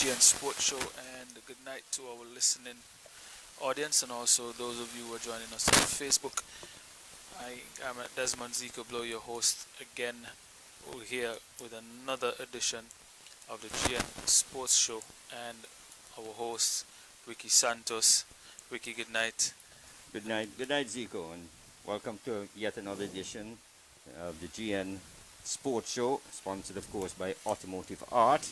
GN Sports Show, and good night to our listening audience and also those of you who are joining us on Facebook. I am Desmond Zico Blow, your host again. We're here with another edition of the GN Sports Show and our host, Ricky Santos. Ricky, good night. Good night, Zico, and welcome to yet another edition of the GN Sports Show, sponsored, of course, by Automotive Art.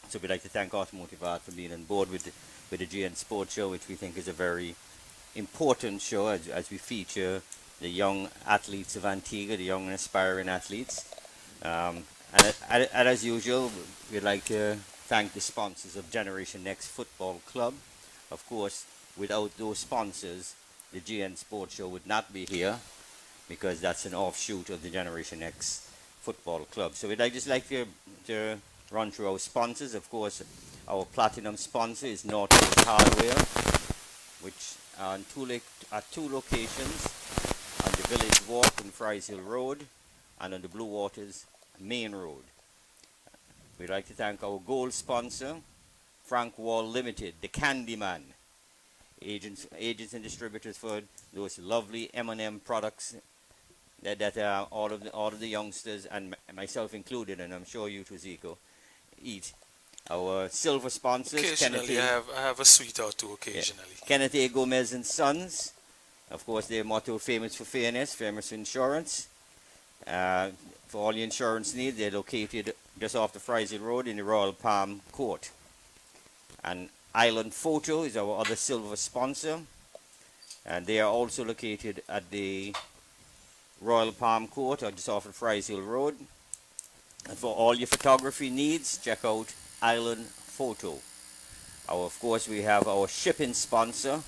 So we'd like to thank Automotive Art for being on board with the GN Sports Show, which we think is a very important show as we feature the young athletes of Antigua, the young and aspiring athletes. And as usual, we'd like to thank the sponsors of Generation Next Football Club. Of course, without those sponsors, the GN Sports Show would not be here because that's an offshoot of the Generation X Football Club. So we'd just like to run through our sponsors. Of course, our platinum sponsor is Northwest Hardware, which are at two locations, on the Village Walk on Fries Hill Road and on the Blue Waters Main Road. We'd like to thank our gold sponsor, Frank Wall Limited, the Candyman, agents and distributors for those lovely M&M products that all of the youngsters and myself included, and I'm sure you too, Zico, eat. Our silver sponsors, Occasionally, I have a sweet or two occasionally. Kenneth A. Gomez and Sons. Of course, their motto, famous for fairness, famous for insurance. For all your insurance needs, they're located just off the Friesel Road in the Royal Palm Court. And Island Photo is our other silver sponsor. And they are also located at the Royal Palm Court, or just off of Fries Hill Road. And for all your photography needs, check out Island Photo. Of course, we have our shipping sponsor,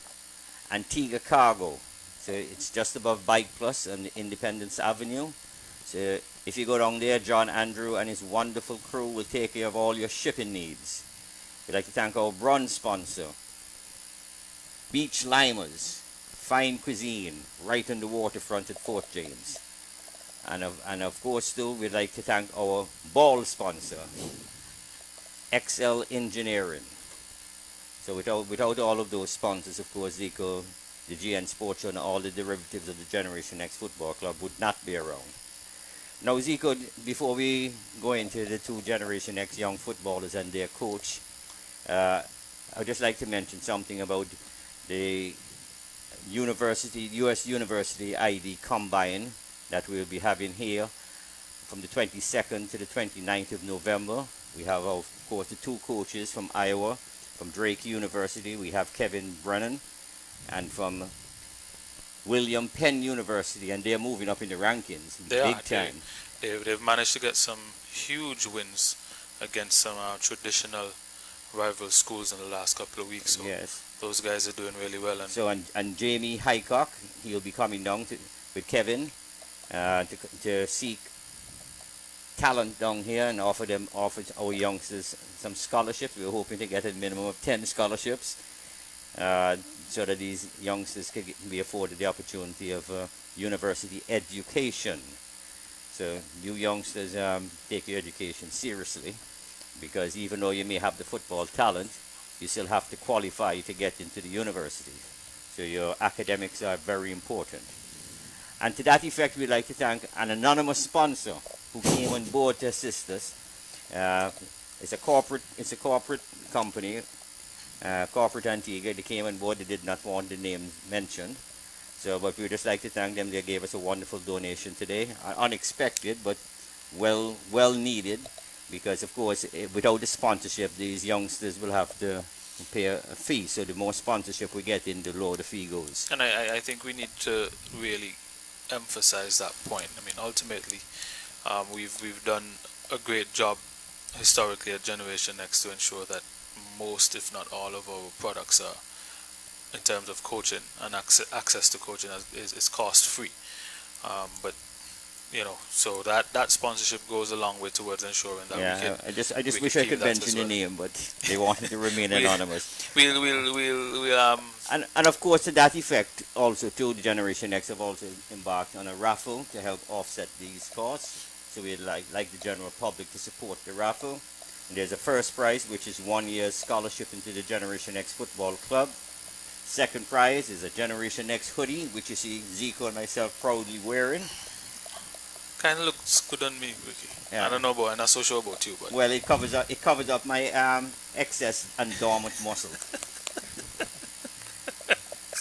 Antigua Cargo. So it's just above Bike Plus on Independence Avenue. So if you go down there, John Andrew and his wonderful crew will take care of all your shipping needs. We'd like to thank our bronze sponsor, Beach Limers, fine cuisine, right on the waterfront at Fort James. And of course, too, we'd like to thank our ball sponsor, XL Engineering. So without all of those sponsors, of course, the GN Sports Show and all the derivatives of the Generation X Football Club would not be around. Now, Zico, before we go into the two Generation X young footballers and their coach, I'd just like to mention something about the U.S. University ID Combine that we'll be having here from the 22nd to the 29th of November. We have, of course, the two coaches from Iowa, from Drake University. We have Kevin Brennan, and from William Penn University, and they're moving up in the rankings big time. They've managed to get some huge wins against some traditional rival schools in the last couple of weeks. So yes, those guys are doing really well. And Jamie Highcock, he'll be coming down with Kevin to seek talent down here and offer our youngsters some scholarships. We're hoping to get a minimum of 10 scholarships so that these youngsters can be afforded the opportunity of university education. So you youngsters, take your education seriously, because even though you may have the football talent, you still have to qualify to get into the university. So your academics are very important. And to that effect, we'd like to thank an anonymous sponsor who came on board to assist us. It's a corporate company, Corporate Antigua. They came on board. They did not want the name mentioned. But we'd just like to thank them. They gave us a wonderful donation today, unexpected but well needed. Because of course, without the sponsorship, these youngsters will have to pay a fee. So the more sponsorship we get in, the lower the fee goes. And I think we need to really emphasize that point. I mean, ultimately, we've done a great job historically at Generation X to ensure that most, if not all, of our products are, in terms of coaching and access to coaching, is cost free. But so that sponsorship goes a long way towards ensuring that we can. I just wish I could mention the name, but they wanted to remain anonymous. We'll and of course, to that effect, also too, the Generation X have also embarked on a raffle to help offset these costs. So we'd like the general public to support the raffle. There's a first prize, which is 1 year scholarship into the Generation X Football Club. Second prize is a Generation X hoodie, which you see Zico and myself proudly wearing. Kind of looks good on me, Ricky. I Yeah. don't know about, I'm not so sure about you, but Well, it covers up my excess and dormant muscle.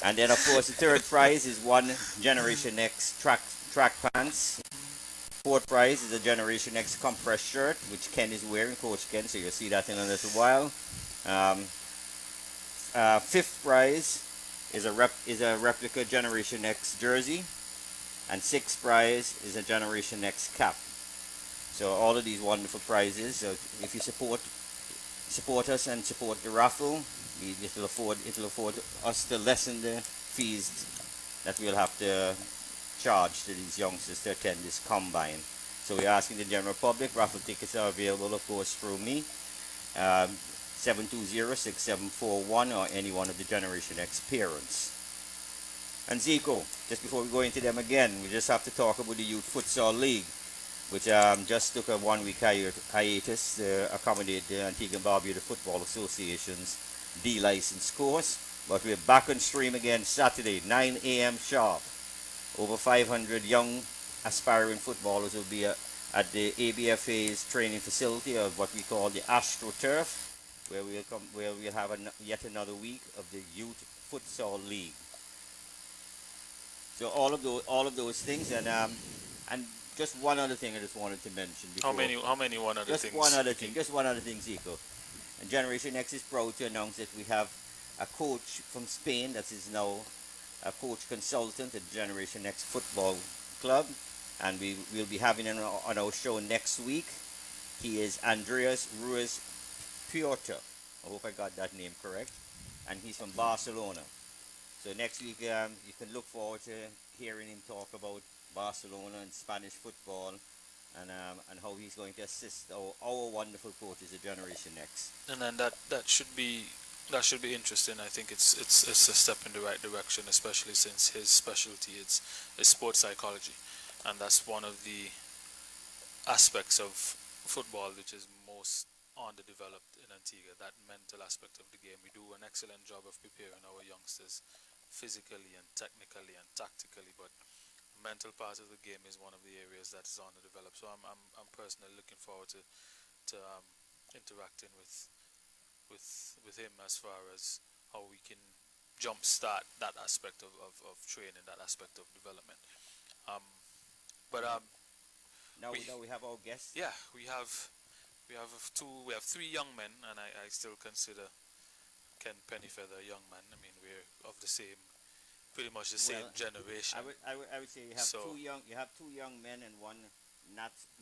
And then of course the third prize is one Generation X track pants. Fourth prize is a Generation X compressed shirt, which Ken is wearing, Coach Ken. So you'll see that in a little while. Um, Fifth prize is a replica Generation X jersey, and sixth prize is a Generation X cap. So all of these wonderful prizes. So if you support us and support the raffle, it'll afford us to lessen the fees that we'll have to charge to these youngsters to attend this combine. So we're asking the general public. Raffle tickets are available, of course, through me. 720-6741 or any one of the Generation X parents. And Zico, just before we go into them again, we just have to talk about the Youth Futsal League, which just took a 1 week hiatus to accommodate the Antigua and Barbuda Football Association's D-license course. But we're back on stream again Saturday, 9 a.m. sharp. Over 500 young aspiring footballers will be at the ABFA's training facility of what we call the AstroTurf, where we'll have yet another week of the Youth Futsal League. So all of those things, and just one other thing I just wanted to mention before. how many one other just things? Just one other thing, Zico. And Generation X is proud to announce that we have a coach from Spain that is now a coach consultant at Generation X Football Club, and we will be having him on our show next week. He is Andreas Ruiz Piotr. I hope I got that name correct. And he's from Barcelona. So next week you can look forward to hearing him talk about Barcelona and Spanish football, and how he's going to assist our wonderful coaches at Generation X. And then that should be interesting. I think it's a step in the right direction, especially since his specialty is sports psychology, and that's one of the aspects of football which is most underdeveloped in Antigua. That mental aspect of the game. We do an excellent job of preparing our youngsters physically and technically and tactically, but the mental part of the game is one of the areas that is underdeveloped. So I'm personally looking forward to interacting with him as far as how we can jumpstart that aspect of training, that aspect of development. Um, but Now we have our guest. yeah, we have three young men, and I still consider Ken Pennyfeather a young man. I mean, we're of the same, pretty much the same generation. I would say you have two young men and one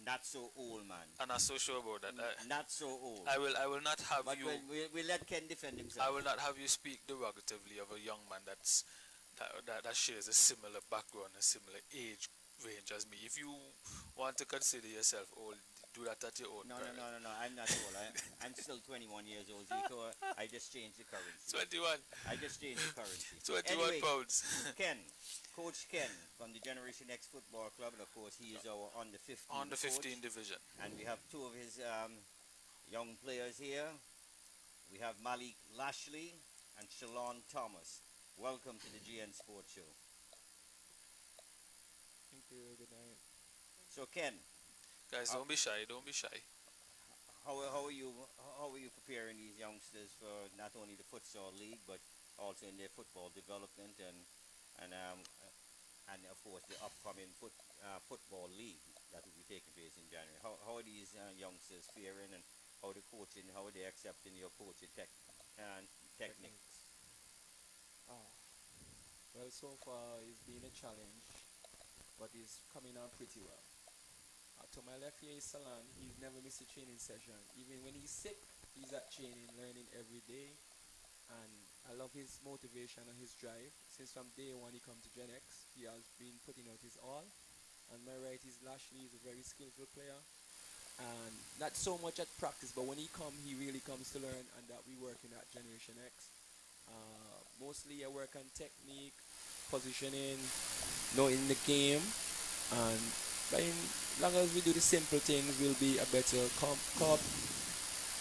not so old man. I'm not so sure about that. Not so old. I will not have But you. we'll let Ken defend himself. I will not have you speak derogatively of a young man that shares a similar background, a similar age range as me. If you want to consider yourself old, do that at your own. No. I'm not old. I'm still 21 years old, Zico. I just changed the currency. 21. I just changed the currency. 21 anyway, pounds. Ken, Coach Ken from the Generation X Football Club, and of course he is our under 15 On the 15 coach. division. And we have two of his young players here. We have Malik Lashley and Shalaun Thomas. Welcome to the GN Sports Show. Thank you. Good night. So Ken, Guys, don't be shy. Don't be shy. how are you preparing these youngsters for not only the futsal league but also in their football development and of course the upcoming football league that will be taking place in January? How are these youngsters faring, and how are they accepting your coaching techniques? Ah, well, so far it's been a challenge, but it's coming on pretty well. To my left here is Shalaun. He's never missed a training session. Even when he's sick, he's at training, learning every day. And I love his motivation and his drive. Since from day one he come to Gen X, he has been putting out his all. On my right is Lashley. He's a very skillful player. And not so much at practice, but when he really comes to learn, and that we working at Generation X. Mostly I work on technique, positioning, knowing the game, and as long as we do the simple things, we'll be a better club.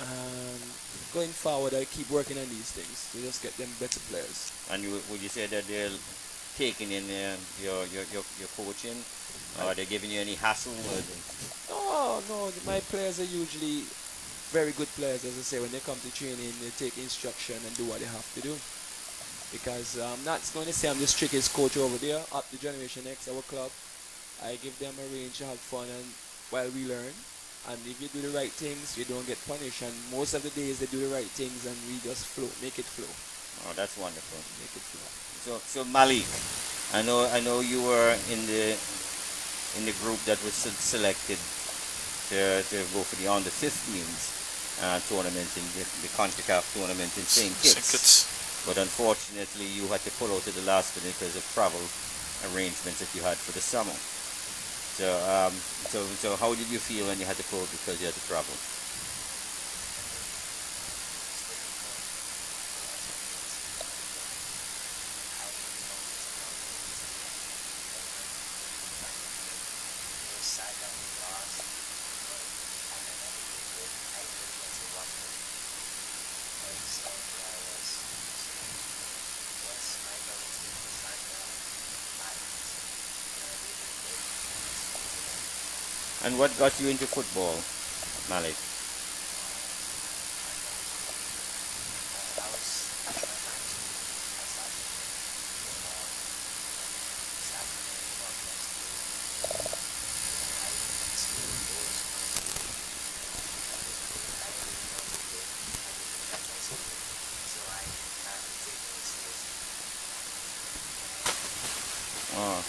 And going forward, I keep working on these things to just get them better players. And would you say that they're taking in your coaching? I, Are they giving you any hassle? no, no, my players are usually very good players. As I say, when they come to training, they take instruction and do what they have to do. Because I'm not going to say I'm the strictest coach over there at the Generation X, our club. I give them a range to have fun and while we learn. And if you do the right things, you don't get punished. And most of the days they do the right things and we just flow, make it flow, Oh, that's wonderful. make it flow. So Malik, I know you were in the group that was selected to go for the under 15s tournament in the CONCACAF tournament in St. Kitts. But unfortunately, you had to pull out at the last minute because of travel arrangements that you had for the summer. So how did you feel when you had to pull because you had to travel? And what got you into football, Malik? Oh,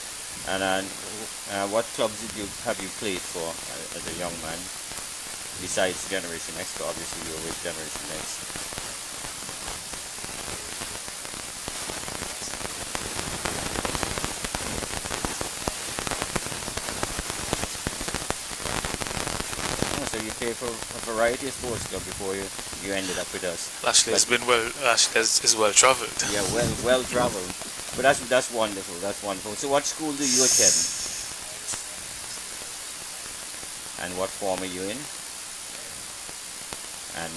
and what clubs have you played for as a young man? Besides Generation X, but obviously you were with Generation X. Oh, so you played for a variety of sports clubs before you ended up with us. Lashley has But been is well traveled. yeah, well traveled. But that's wonderful. That's wonderful. So what school do you attend? And what form are you in? And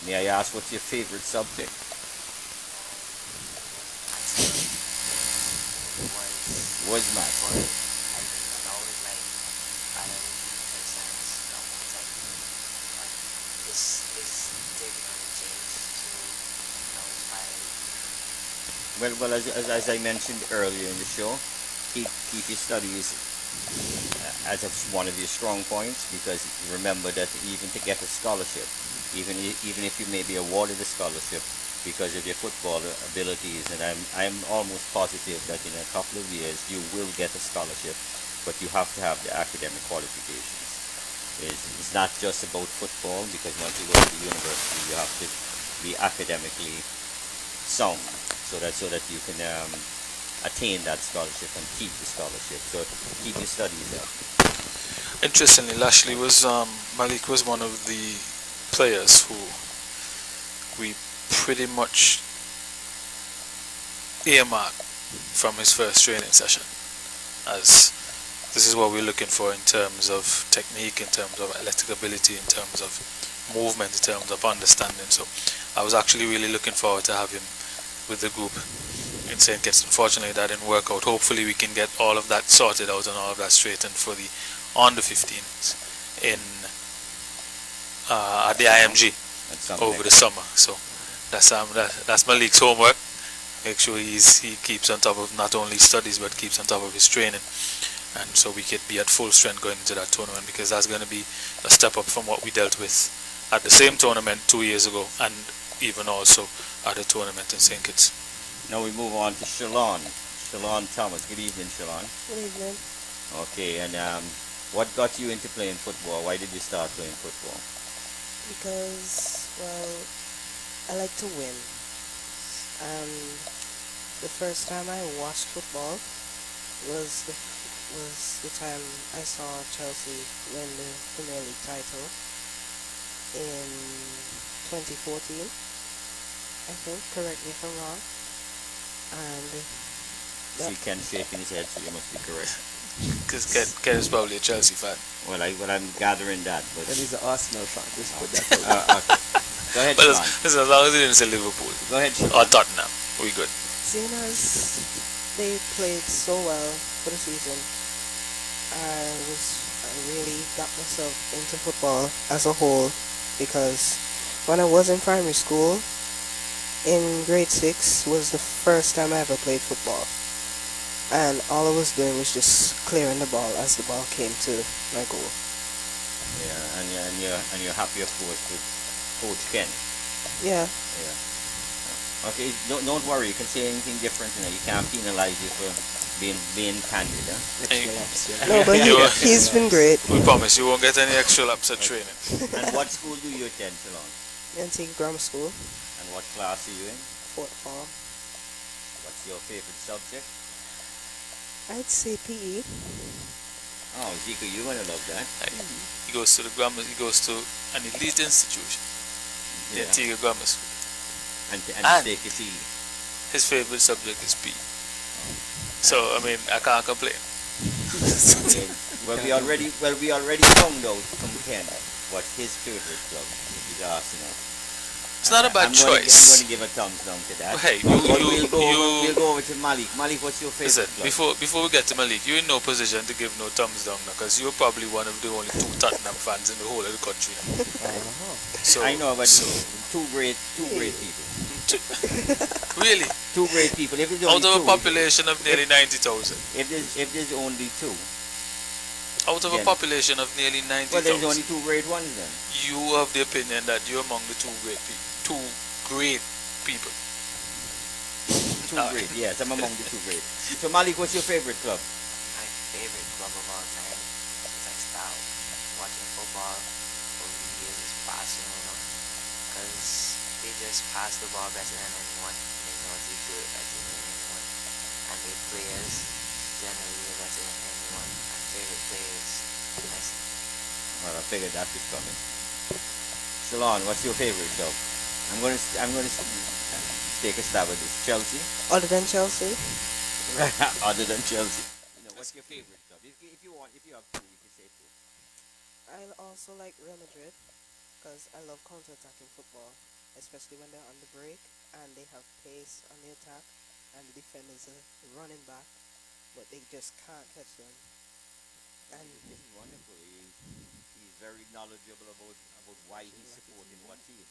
may I ask what's your favorite subject? Was math. Well, as I mentioned earlier in the show, keep your studies as one of your strong points, because remember that even to get a scholarship, even if you may be awarded a scholarship because of your football abilities, and I'm almost positive that in a couple of years you will get a scholarship, but you have to have the academic qualifications. It's not just about football, because once you go to the university you have to be academically sound, so that you can attain that scholarship and keep the scholarship. So keep your studies up. Interestingly, Malik was one of the players who we pretty much earmarked from his first training session, as this is what we're looking for in terms of technique, in terms of athletic ability, in terms of movement, in terms of understanding. So I was actually really looking forward to have him with the group in St. Kitts. Unfortunately, that didn't work out. Hopefully we can get all of that sorted out and all of that straightened for the under 15s in at the IMG over the summer. So that's Malik's homework. Make sure he keeps on top of not only studies but keeps on top of his training, and so we could be at full strength going into that tournament, because that's going to be a step up from what we dealt with at the same tournament 2 years ago, and even also at the tournament in St. Kitts. Now we move on to Shalaun. Shalaun Thomas. Good evening, Shalaun. Good evening. Okay, and what got you into playing football? Why did you start playing football? Because, well, I like to win. And the first time I watched football was the time I saw Chelsea win the Premier League title in 2014, I think. Correct me if I'm wrong. And See Ken shaking his head, so you must be correct. Because Ken is probably a Chelsea fan. Well, I'm gathering that, but And he's an Arsenal fan. Just put that out. okay. Go ahead, But Shalaun. listen, as long as you didn't say Liverpool Go ahead, or Shalaun. Tottenham, we good. Seeing as they played so well for the season, I really got myself into football as a whole because when I was in primary school, in grade 6 was the first time I ever played football. And all I was doing was just clearing the ball as the ball came to my goal. Yeah, and you're happy, of course, with Coach Ken. Yeah. Yeah. Okay, don't worry. You can say anything different. You know, you can't penalize you for being candid. Huh? Extra laps, yeah. No, but he's been great. We promise you won't get any extra laps of training. And what school do you attend, Shalaun? Antigua Grammar School, And what class are you in? fourth form. What's your favorite subject? I'd say PE. Oh, Zico, you're gonna love that. He goes to he goes to an elite institution, the Yeah. Antigua Grammar School. And And- take it easy. His favorite subject is PE. So I mean, I can't complain. Okay. Well, we already found out from Ken what's his favorite club. If he's Arsenal. It's not a bad I'm going choice. to give a thumbs down to that. Hey, But you we'll go over to Malik. Malik, what's your favorite listen, club? before we get to Malik, you're in no position to give no thumbs down now, because you're probably one of the only two Tottenham fans in the whole of the country now. So I know, but so, two great people. really, Two great people. If there's out only of a two, population of nearly 90,000, if there's only two, out of a Again. population of nearly well, there's only 90,000, two great ones then. you have the opinion that you're among the two great people. Two great, yes, I'm among the two great. So Malik, what's your favorite club? My favorite club of all time is I stopped watching football over the years is Barcelona because they just pass the ball better than anyone. They know how to do it better than anyone. And their players generally are better than anyone. My favorite players, Messi. Well, I figured that was coming. Shalaun, what's your favorite club? I'm going to take a stab at this. Chelsea. Other than Chelsea, Other than Chelsea. What's your favorite club? If you have two, you can say two. I also like Real Madrid because I love counter-attacking football, especially when they're on the break and they have pace on the attack and the defenders are running back, but they just can't catch them. And This is wonderful. He's very knowledgeable about why he's supporting what team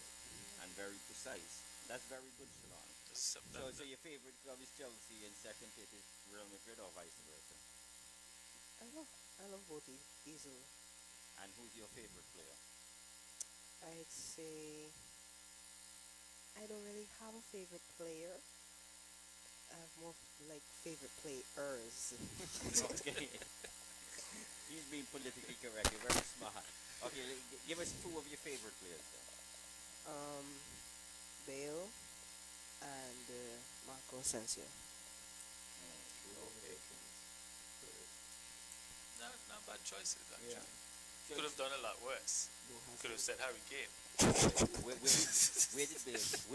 and very precise. That's very good, Shalaun. So your favorite club is Chelsea and second it is Real Madrid or vice versa. I love both easily. And who's your favorite player? I'd say I don't really have a favorite player. I have more like favorite players. Okay. He's being politically correct. You're very smart. Okay, give us two of your favorite players then. Bale and Marco Asensio. Okay. Not bad choices, actually. Yeah. Could have done a lot worse. Could have said Harry Kane. Where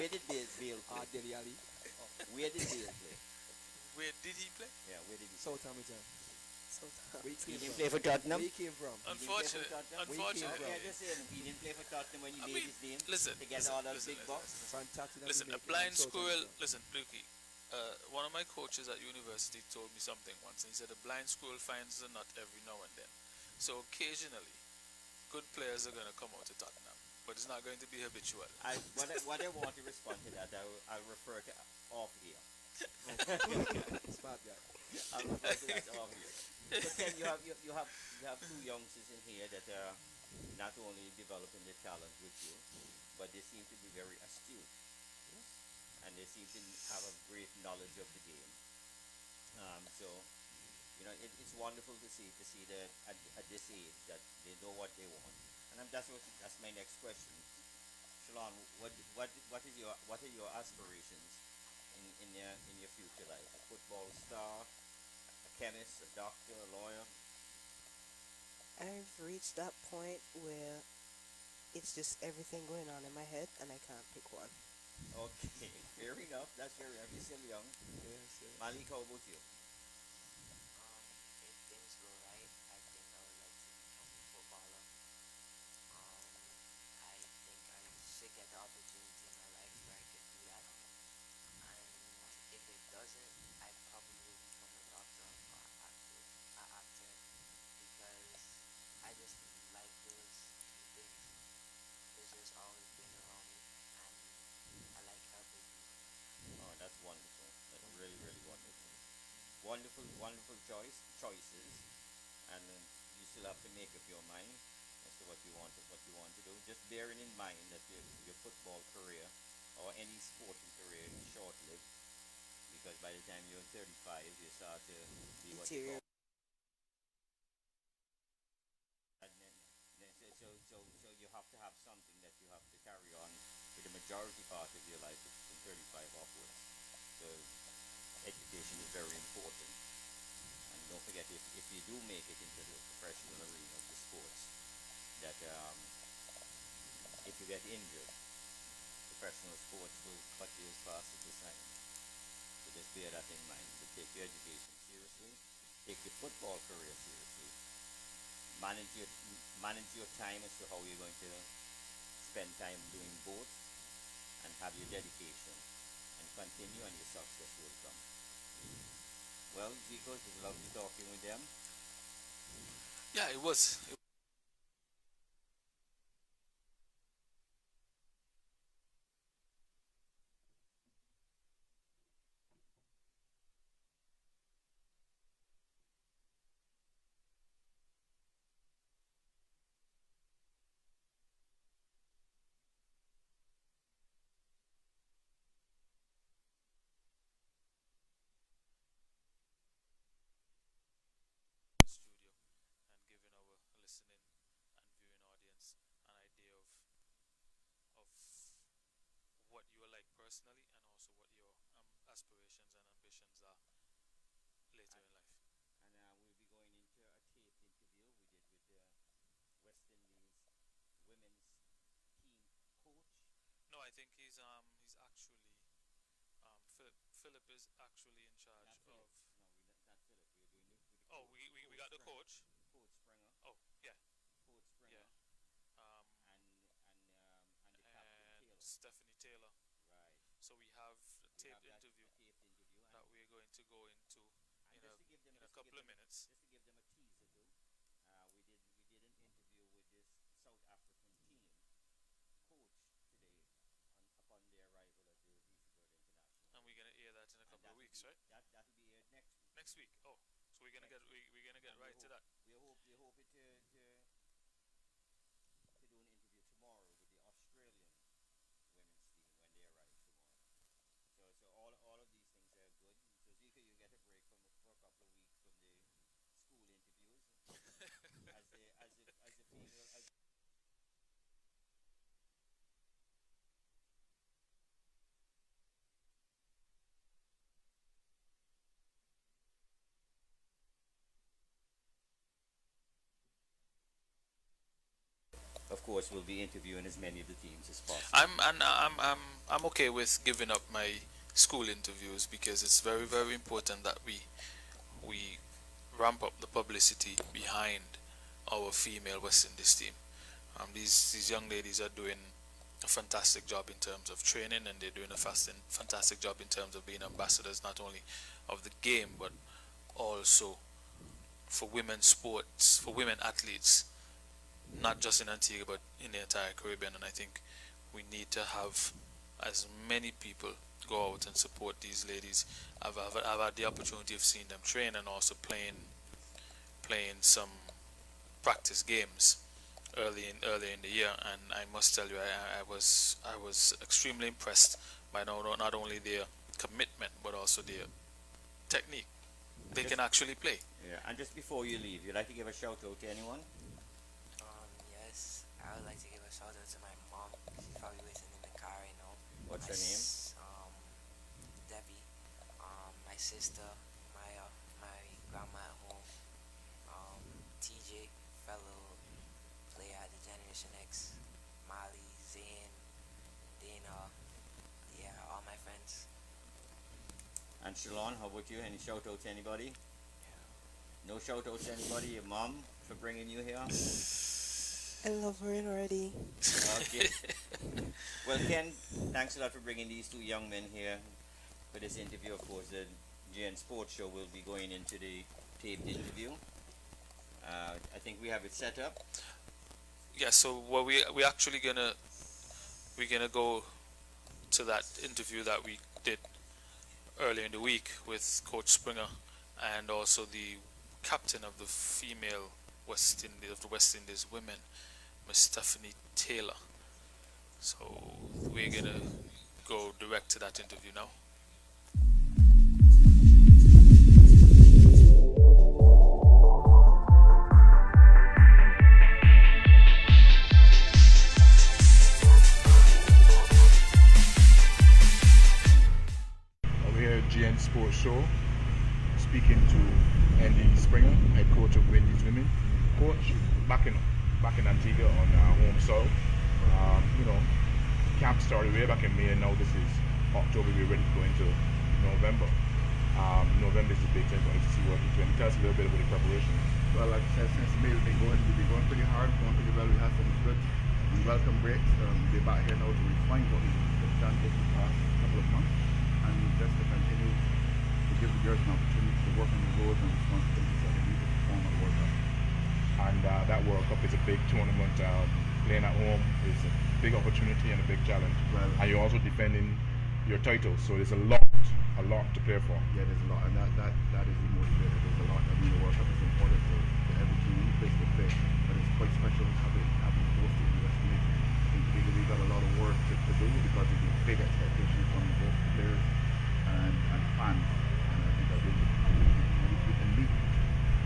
did Bale play? Dele Alli, Where did Bale play? Where did he play? Yeah, where did he play? Southampton. So Where he He came didn't from? play for Tottenham? Where he came from? Unfortunate. Tottenham? Unfortunately. Okay, just saying, he didn't play for Tottenham when he I made mean, his name listen, to get listen, all those listen, big listen, bucks. From Tottenham. Listen, he a came blind from squirrel. Southampton. Listen, Lukey. One of my coaches at university told me something once, and he said a blind squirrel finds a nut every now and then. So occasionally, good players are going to come out to Tottenham, but it's not going to be habitual. What I want to respond to that, I'll refer to off here. Smart guy. I'll refer to that off here. But then you have two youngsters in here that are not only developing their talent with you, but they seem to be very astute. And they seem to have a great knowledge of the game. So, it's wonderful to see that at this age that they know what they want. And that's my next question. Shalaun, what are your aspirations in your future life? A football star, a chemist, a doctor, a lawyer? I've reached that point where it's just everything going on in my head and I can't pick one. Okay, fair enough. That's fair enough. You're still young. Yes, yes. Malik, how about you? If things go right, I think I would like to become a wonderful, wonderful choices, and you still have to make up your mind as to what you want to do. Just bearing in mind that your football career or any sporting career is short-lived, because by the time you're 35, you start to be what you Interior. call. And so you have to have something that you have to carry on for the majority part of your life, which is from 35 upwards. So education is very important. And don't forget, if you do make it into the professional arena of the sports, that if you get injured, professional sports will cut you as fast as the sign. So just bear that in mind. But take your education seriously. Take your football career seriously. Manage your manage your time as to how you're going to spend time doing both, and have your dedication and continue, and your success will come. Well, Zico, it was lovely talking with them. Yeah, it was. The studio and giving our listening and viewing audience an idea of what you are like personally, and also what your aspirations and ambitions are later And, in life. we'll be going into a taped interview we did with the West Indies women's team coach. No, I think he's actually Philip is actually in charge Not of. Philip. No, not Philip. We're doing it with the Oh, coach. we Coach got the Springer. coach. Coach Springer. Oh, yeah, Coach yeah. Springer. Um, And the captain and Taylor. Stephanie Taylor. Right. So we have a We have taped that interview a taped interview, that we're going to go into and in a couple of minutes. just to give them a teaser too. We did an interview with this South African team coach today upon their arrival at the Peterborough International. And we're gonna air that in a And couple of weeks, right? that'll be aired next week. Next week. Oh, so Next week. we're gonna get And right to that. we're hoping to do an interview tomorrow with the Australian women's team when they arrive tomorrow. So all of these things are good. So Zika, you get a break for a couple of weeks from the school interviews as the female as of course we'll be interviewing as many of the teams as possible. I'm okay with giving up my school interviews, because it's very important that we ramp up the publicity behind our female West Indies team. These young ladies are doing a fantastic job in terms of training, and they're doing a fantastic job in terms of being ambassadors, not only of the game but also for women's sports, for women athletes, not just in Antigua but in the entire Caribbean. And I think we need to have as many people go out and support these ladies. I've had the opportunity of seeing them train, and also playing some practice games early in the year, and I must tell you, I was extremely impressed by not only their commitment but also their technique. They Just, can actually play. yeah, and just before you leave, you'd like to give a shout out to anyone? Yes, I would like to give a shout out to my mom. She's probably listening in the car right now. What's My her name? Debbie. My sister, my grandma at home. TJ, fellow player at the Generation X. Mali, Zayn, Dana. Yeah, all my friends. And Shalaun, how about you? Any shout out to anybody? Yeah. No shout out to anybody? Your mom for bringing you here? I love her already. Okay. Well, Ken, thanks a lot for bringing these two young men here for this interview. Of course, the GN Sports Show will be going into the taped interview. I think we have it set up. Yeah. So what we actually we're gonna go to that interview that we did earlier in the week with Coach Springer and also the captain of the female West Indies women, Miss Stephanie Taylor. So we're gonna go direct to that interview now. We're here at GN Sports Show, speaking to Andy Springer, head coach of Wendy's Women. Coach, back in Antigua on home soil. You know, camp started way back in May, and now this is October. We're ready to go into November. November is the big time for NCC work. Can you tell us a little bit about the preparation? Well, like I said, since May we've been going pretty hard, going pretty well. We had some good and welcome breaks. We're back here now to refine what we've done over the past couple of months, and just to continue to give the girls an opportunity to work on the roles and responsibilities that they need to perform at World Cup. And that World Cup is a big tournament. Playing at home is a big opportunity and a big challenge. Well, and you're also defending your title, so there's a lot to play for. Yeah, there's a lot, and that is the motivator. There's a lot. I mean, the World Cup is important for every team, any place they play, but it's quite special having hosted the West Indies. I think we've got a lot of work to do because of the big expectations from both players and fans, and I think that we can meet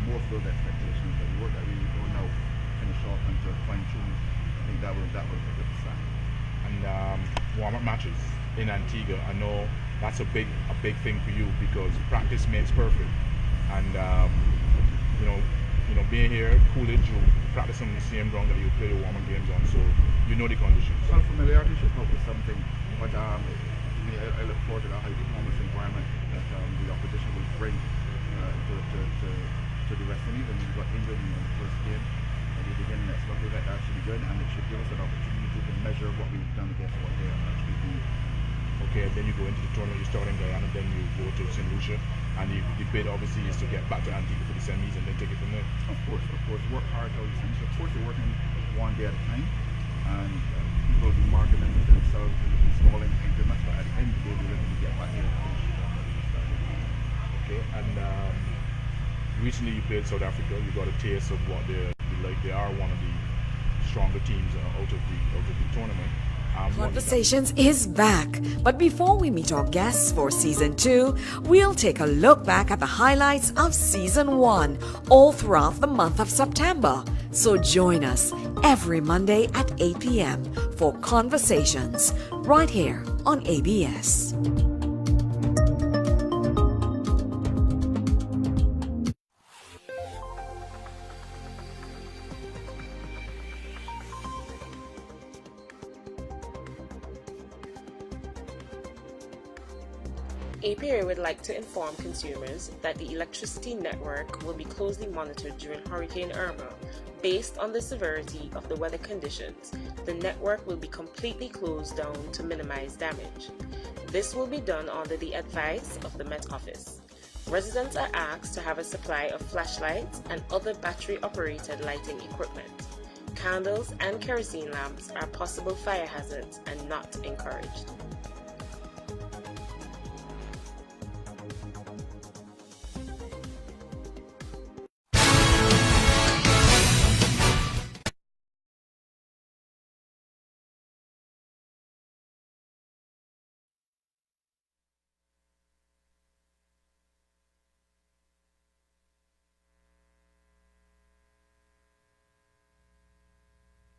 most of those expectations. But the work that we're doing now, finish off and to fine tune, I think that was a good sign. And warm-up matches in Antigua, I know that's a big thing for you because practice makes perfect. And being here, Coolidge, you practice on the same ground that you play the warm-up games on, so you know the conditions. Well, familiarity should help with something, but I look forward to that high performance environment that the opposition will bring to the West Indies. And we got England in the first game at the beginning next month. That should be good, and it should give us an opportunity to measure what we've done against what they are actually doing. Okay, and then you go into the tournament, you start in Guyana, then you go to St. Lucia, and the bid obviously is to get back to Antigua for the semis and then take it from there. Of course, work hard all these things. Of course, you're working one day at a time, and people will be marketing themselves in small increments, but at the end of the day, we're looking to get back here and finish what we started. Okay, and recently you played South Africa. You got a taste of what they're like. They are one of the stronger teams out of the tournament. Conversations is back, but before we meet our guests for Season 2, we'll take a look back at the highlights of Season 1 all throughout the month of September. So join us every Monday at 8 p.m. for Conversations right here on ABS. APA would like to inform consumers that the electricity network will be closely monitored during Hurricane Irma. Based on the severity of the weather conditions, the network will be completely closed down to minimize damage. This will be done under the advice of the Met Office. Residents are asked to have a supply of flashlights and other battery-operated lighting equipment. Candles and kerosene lamps are possible fire hazards and not encouraged.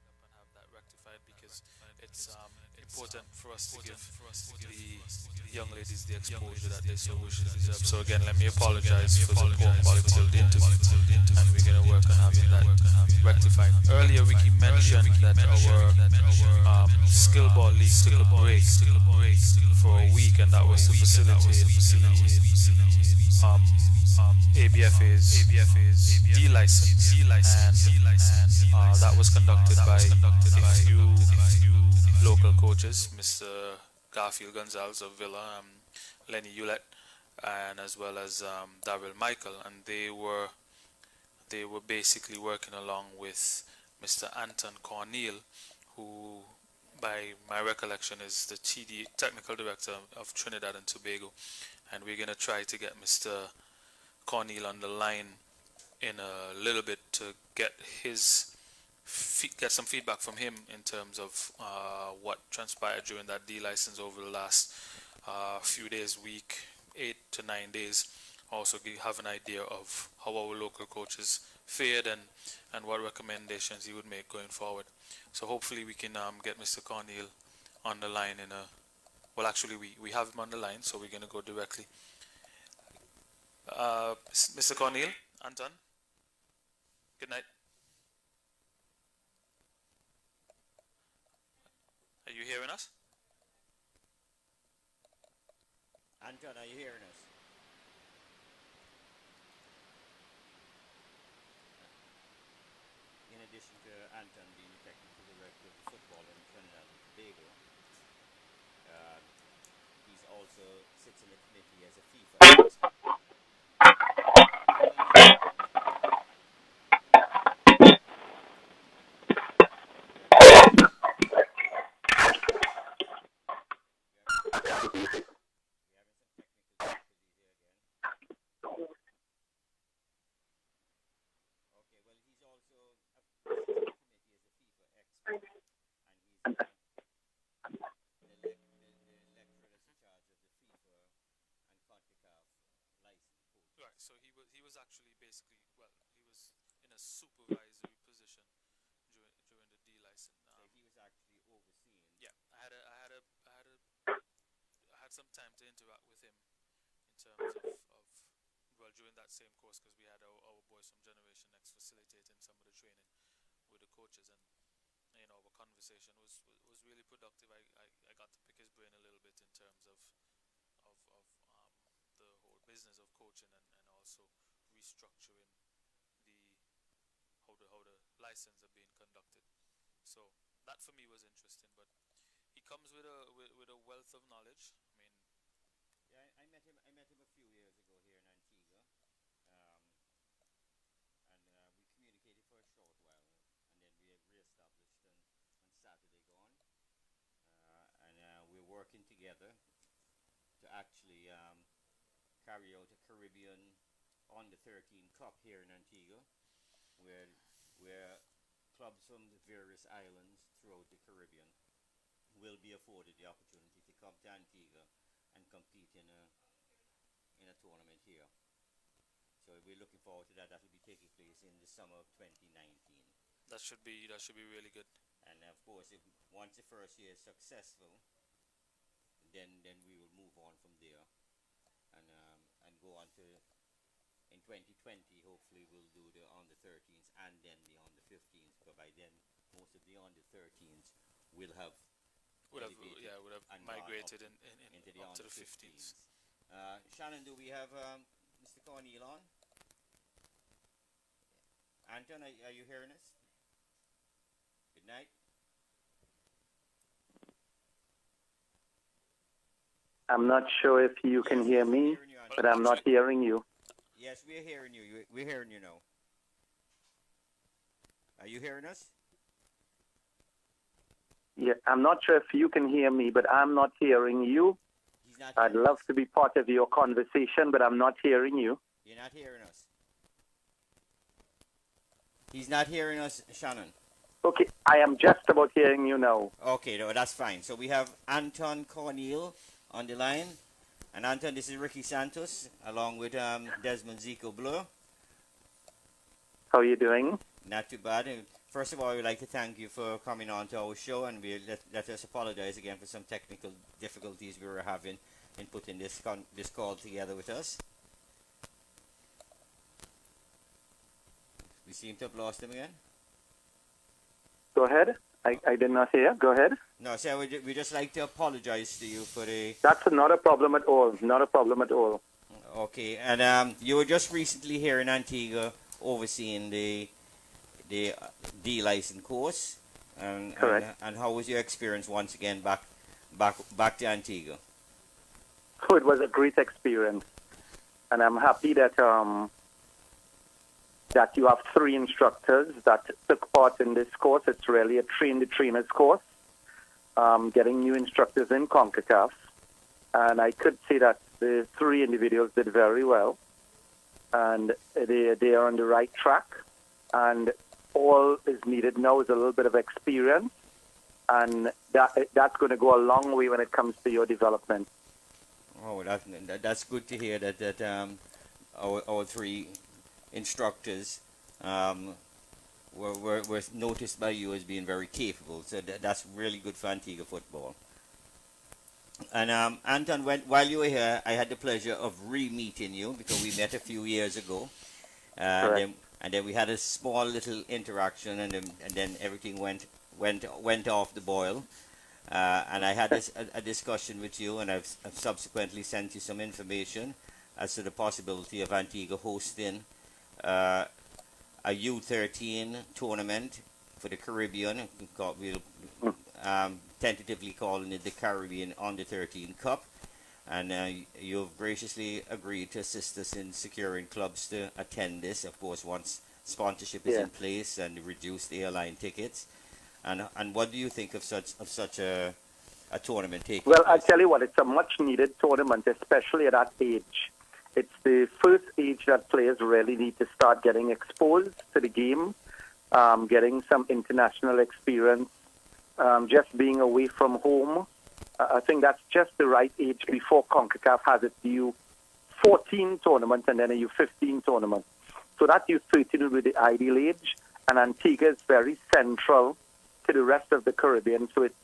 And have that rectified because it's important for us to give the young ladies the exposure that they so wish to deserve. So again, let me apologize for the poor quality of the interview, and we're going to work on having that rectified. Earlier, Ricky mentioned that our skill ball league took a break for a week, and that was to facilitate ABFA's D-license, and that was conducted by a few local coaches, Mr. Garfield Gonzalez of Villa, Lenny Hewlett, and as well as Daryl Michael, and they were basically working along with Mr. Anton Corneal, who by my recollection is the TD, Technical Director of Trinidad and Tobago, and we're going to try to get Mr. Corneal on the line in a little bit to get get some feedback from him in terms of what transpired during that D license over the last few days, week, 8 to 9 days. Also have an idea of how our local coaches fared and what recommendations he would make going forward. So hopefully we can get Mr. Corneal on the line in a. Well, actually, we have him on the line, so we're going to go directly. Mr. Corneal, Anton, good night. Are you hearing us? Anton, are you hearing us? In addition to Anton being the technical director of football in Trinidad and Tobago, he's also sits in the committee as a FIFA expert. So he was actually basically, well, he was in a supervisory position during the D license. He was actually overseeing. Yeah, I had some time to interact with him in terms of well, during that same course, because we had our boys from Generation X facilitating some of the training with the coaches, and our conversation was really productive. I got to pick his brain a little bit in terms of the whole business of coaching and also restructuring how the license are being conducted. So that for me was interesting. But he comes with a wealth of knowledge. Yeah, I met him a few years ago here in Antigua, and we communicated for a short while, and then we reestablished on Saturday gone, and we're working together to actually carry out a Caribbean under 13 Cup here in Antigua, where clubs from the various islands throughout the Caribbean will be afforded the opportunity to come to Antigua and compete in a tournament here. So we're looking forward to that. That will be taking place in the summer of 2019. That should be really good. And of course, once the first year is successful, then we will move on from there, and go on to, in 2020, hopefully we'll do the under 13s and then the under 15s. But by then, most of the under 13s will have migrated into the up to under the 15s. Shannon, do we have Mr. Corneal on? Anton, are you hearing us? Good night. I'm not sure if you can hear me, but I'm not hearing you. Yes, we're hearing you. We're hearing you now. Are you hearing us? Yeah, I'm not sure if you can hear me, but I'm not hearing you. I'd love to be part of your conversation, but I'm not hearing you. You're not hearing us. He's not hearing us, Shannon. Okay, I am just about hearing you now. Okay, no, that's fine. So we have Anton Corneal on the line. And Anton, this is Ricky Santos, along with Desmond Zico Blur. How are you doing? Not too bad. First of all, we'd like to thank you for coming on to our show, and let us apologize again for some technical difficulties we were having in putting this call together with us. We seem to have lost him again. Go ahead. I did not hear. Go ahead. No, sir, we just like to apologize to you for the... That's not a problem at all. Not a problem at all. Okay, and you were just recently here in Antigua overseeing the D license course. Correct. And how was your experience once again back to Antigua? Oh, it was a great experience. And I'm happy that that you have 3 instructors that took part in this course. It's really a train-the-trainers course, getting new instructors in CONCACAF. And I could say that the 3 individuals did very well. and they are on the right track. And all is needed now is a little bit of experience, and that's going to go a long way when it comes to your development. Oh, that's good to hear that our three instructors were noticed by you as being very capable. So that's really good for Antigua football. And Anton, while you were here, I had the pleasure of re-meeting you because we met a few years ago. And then we had a small little interaction, and then everything went off the boil. And I had a discussion with you, and I've subsequently sent you some information as to the possibility of Antigua hosting a U13 tournament for the Caribbean. We'll tentatively calling it the Caribbean Under 13 Cup. And you've graciously agreed to assist us in securing clubs to attend this, of course, once sponsorship is in place and reduced airline tickets. And what do you think of such a tournament taking Well, place? I tell you what, it's a much-needed tournament, especially at that age. It's the first age that players really need to start getting exposed to the game, getting some international experience, just being away from home. I think that's just the right age before CONCACAF has its U14 tournament and then a U15 tournament. So that U13 will be the ideal age, and Antigua is very central to the rest of the Caribbean, so it's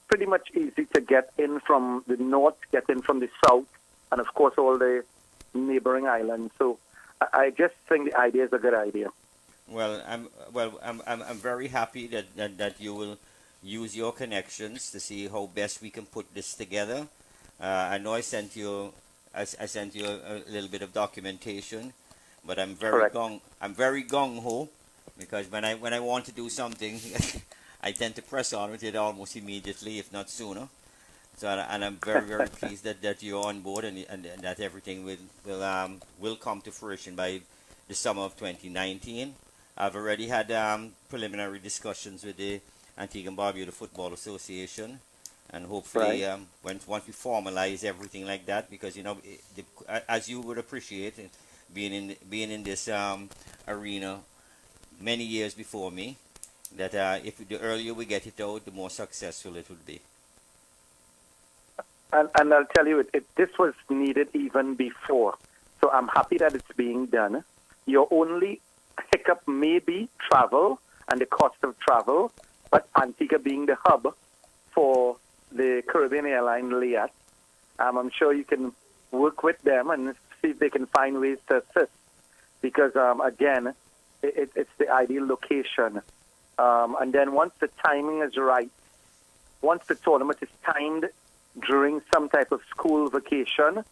pretty much easy to get in from the north, get in from the south, and of course all the neighboring islands. So I just think the idea is a good idea. Well, I'm very happy that you will use your connections to see how best we can put this together. I know I sent you a little bit of documentation, but I'm very gung ho because when I want to do something, I tend to press on with it almost immediately, if not sooner. So and I'm very pleased that you're on board and that everything will come to fruition by the summer of 2019. I've already had preliminary discussions with the Antigua and Barbuda Football Association, and hopefully once we formalize everything like that, because as you would appreciate, being in this arena many years before me, that if the earlier we get it out, the more successful it will be. And I'll tell you, this was needed even before. So I'm happy that it's being done. Your only hiccup may be travel and the cost of travel, but Antigua being the hub for the Caribbean airline Liat, I'm sure you can work with them and see if they can find ways to assist. Because, again, it's the ideal location. And then once the timing is right, once the tournament is timed during some type of school vacation,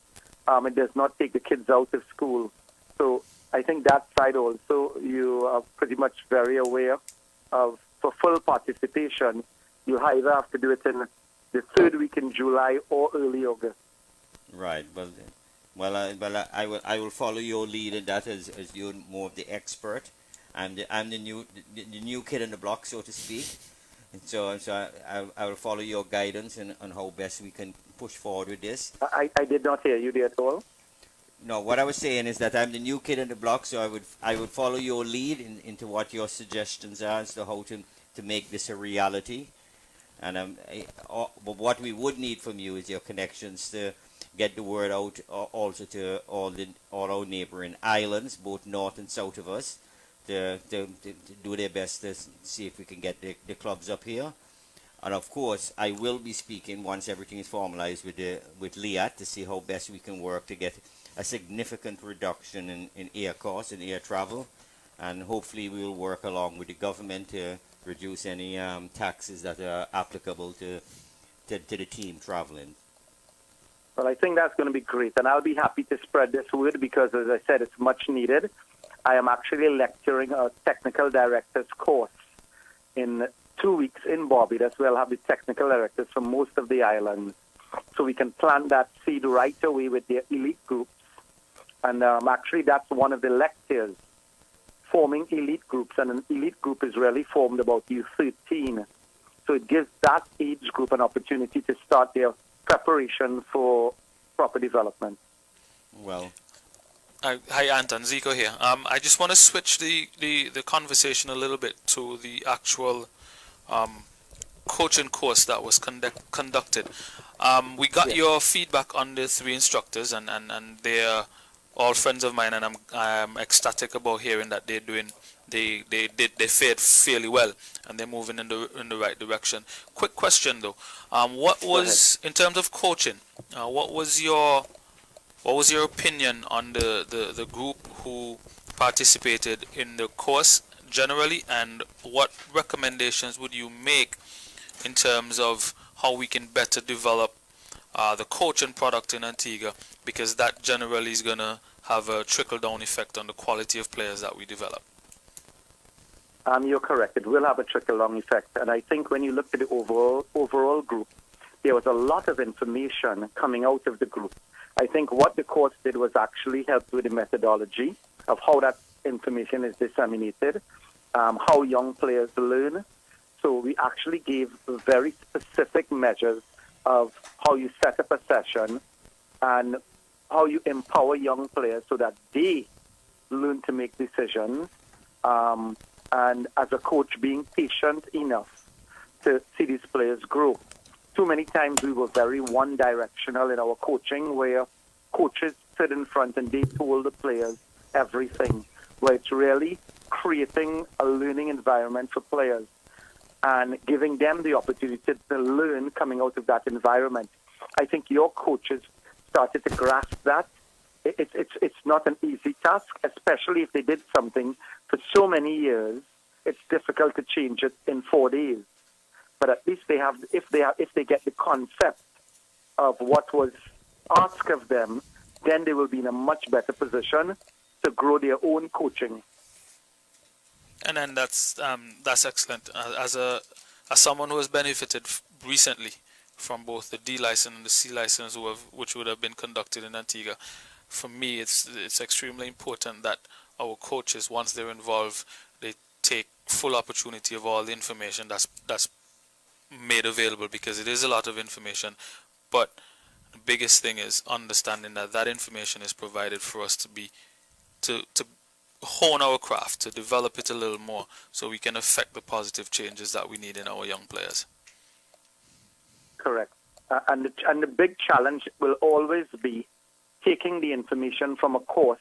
it does not take the kids out of school. So I think that side also you are pretty much very aware of. For full participation, you either have to do it in the third week in July or early August. Right. I will follow your lead in that as you're more of the expert. I'm the new kid on the block, so to speak. And so I will follow your guidance on how best we can push forward with this. I did not hear you there at all. No, what I was saying is that I'm the new kid on the block, so I would follow your lead into what your suggestions are as to how to make this a reality. And but what we would need from you is your connections to get the word out also to all our neighboring islands, both north and south of us, to do their best to see if we can get the clubs up here. And of course, I will be speaking once everything is formalized with Liat to see how best we can work to get a significant reduction in air costs and air travel, and hopefully we will work along with the government to reduce any taxes that are applicable to the team traveling. Well, I think that's going to be great, and I'll be happy to spread this word because, as I said, it's much needed. I am actually lecturing a technical director's course in 2 weeks in Barbuda, so we'll have the technical directors from most of the islands, so we can plant that seed right away with the elite groups. And actually, that's one of the lectures, forming elite groups. And an elite group is really formed about U13. So it gives that age group an opportunity to start their preparation for proper development. Well, Hi, Anton. Zico here. I just want to switch the conversation a little bit to the actual um, coaching course that was conducted. We got Yes. your feedback on the three instructors, and they're all friends of mine, and I'm ecstatic about hearing that they fared fairly well, and they're moving in the right direction. Quick question though, what Go ahead. was in terms of coaching? What was your opinion on the group who participated in the course generally, and what recommendations would you make in terms of how we can better develop the coaching product in Antigua, because that generally is going to have a trickle-down effect on the quality of players that we develop? You're correct. It will have a trickle-down effect. And I think when you look at the overall group, there was a lot of information coming out of the group. I think what the course did was actually help with the methodology of how that information is disseminated, how young players learn. So we actually gave very specific measures of how you set up a session and how you empower young players so that they learn to make decisions. And as a coach, being patient enough to see these players grow. Too many times we were very one-directional in our coaching, where coaches stood in front and they told the players everything, where it's really creating a learning environment for players and giving them the opportunity to learn coming out of that environment. I think your coaches started to grasp that. It's not an easy task, especially if they did something for so many years. It's difficult to change it in 4 days. But at least if they get the concept of what was asked of them, then they will be in a much better position to grow their own coaching. And then that's excellent. As someone who has benefited recently from both the D license and the C license, which would have been conducted in Antigua, for me it's extremely important that our coaches, once they're involved, they take full opportunity of all the information that's made available, because it is a lot of information. But the biggest thing is understanding that information is provided for us to hone our craft, to develop it a little more, so we can affect the positive changes that we need in our young players. Correct. And the big challenge will always be taking the information from a course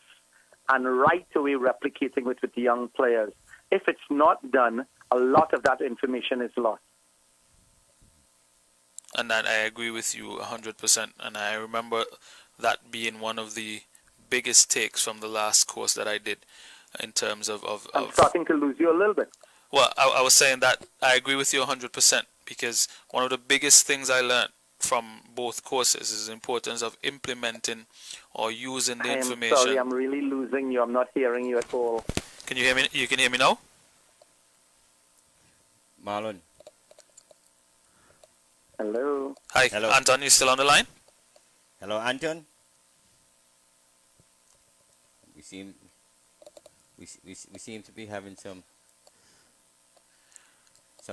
and right away replicating it with the young players. If it's not done, a lot of that information is lost. And that I agree with you 100%. And I remember that being one of the biggest takes from the last course that I did, in terms of I'm starting to lose you a little bit. Well, I was saying that I agree with you 100%, because one of the biggest things I learned from both courses is the importance of implementing or using the information. I'm sorry, I'm really losing you. I'm not hearing you at all. Can you hear me? You can hear me now? Marlon. Hello. Hi, Hello. Anton, you still on the line? Hello, Anton. We seem to be having some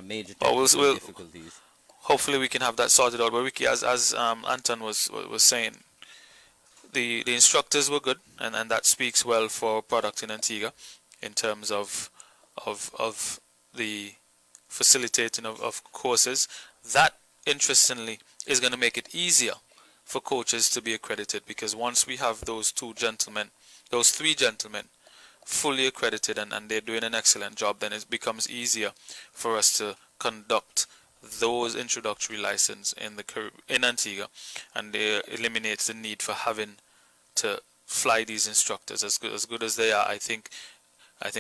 major technical difficulties. Hopefully we can have that sorted out. But Ricky, as Anton was saying, the instructors were good, and that speaks well for product in Antigua in terms of the facilitating of courses. That, interestingly, is going to make it easier for coaches to be accredited, because once we have those three gentlemen fully accredited and they're doing an excellent job, then it becomes easier for us to conduct those introductory license in Antigua, and it eliminates the need for having to fly these instructors. As good as they are, I think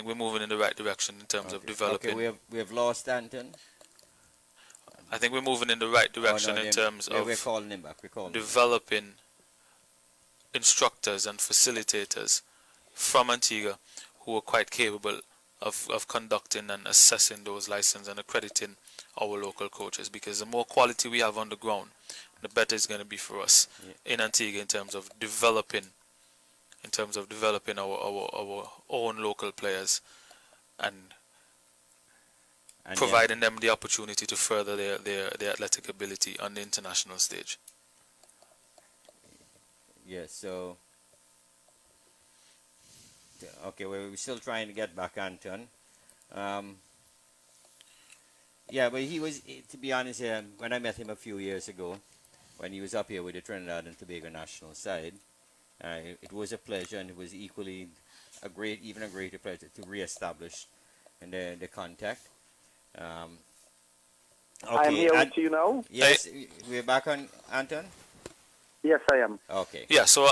we're moving in the right direction in terms of developing. Okay, we have lost Anton. I think we're moving in the right direction in terms of we're calling him back. developing instructors and facilitators from Antigua who are quite capable of conducting and assessing those licenses and accrediting our local coaches, because the more quality we have on the ground, the better it's going to be for us in Antigua in terms of developing our own local players and providing them the opportunity to further their athletic ability on the international stage. Yes, so Okay, we're still trying to get back Anton. Um, yeah, but he was, to be honest, when I met him a few years ago, when he was up here with the Trinidad and Tobago national side, it was a pleasure, and it was equally even a greater pleasure to reestablish the contact. Um, I am okay, here with you now. yes, we're back on Anton. Yes, I am. Okay. Yeah. So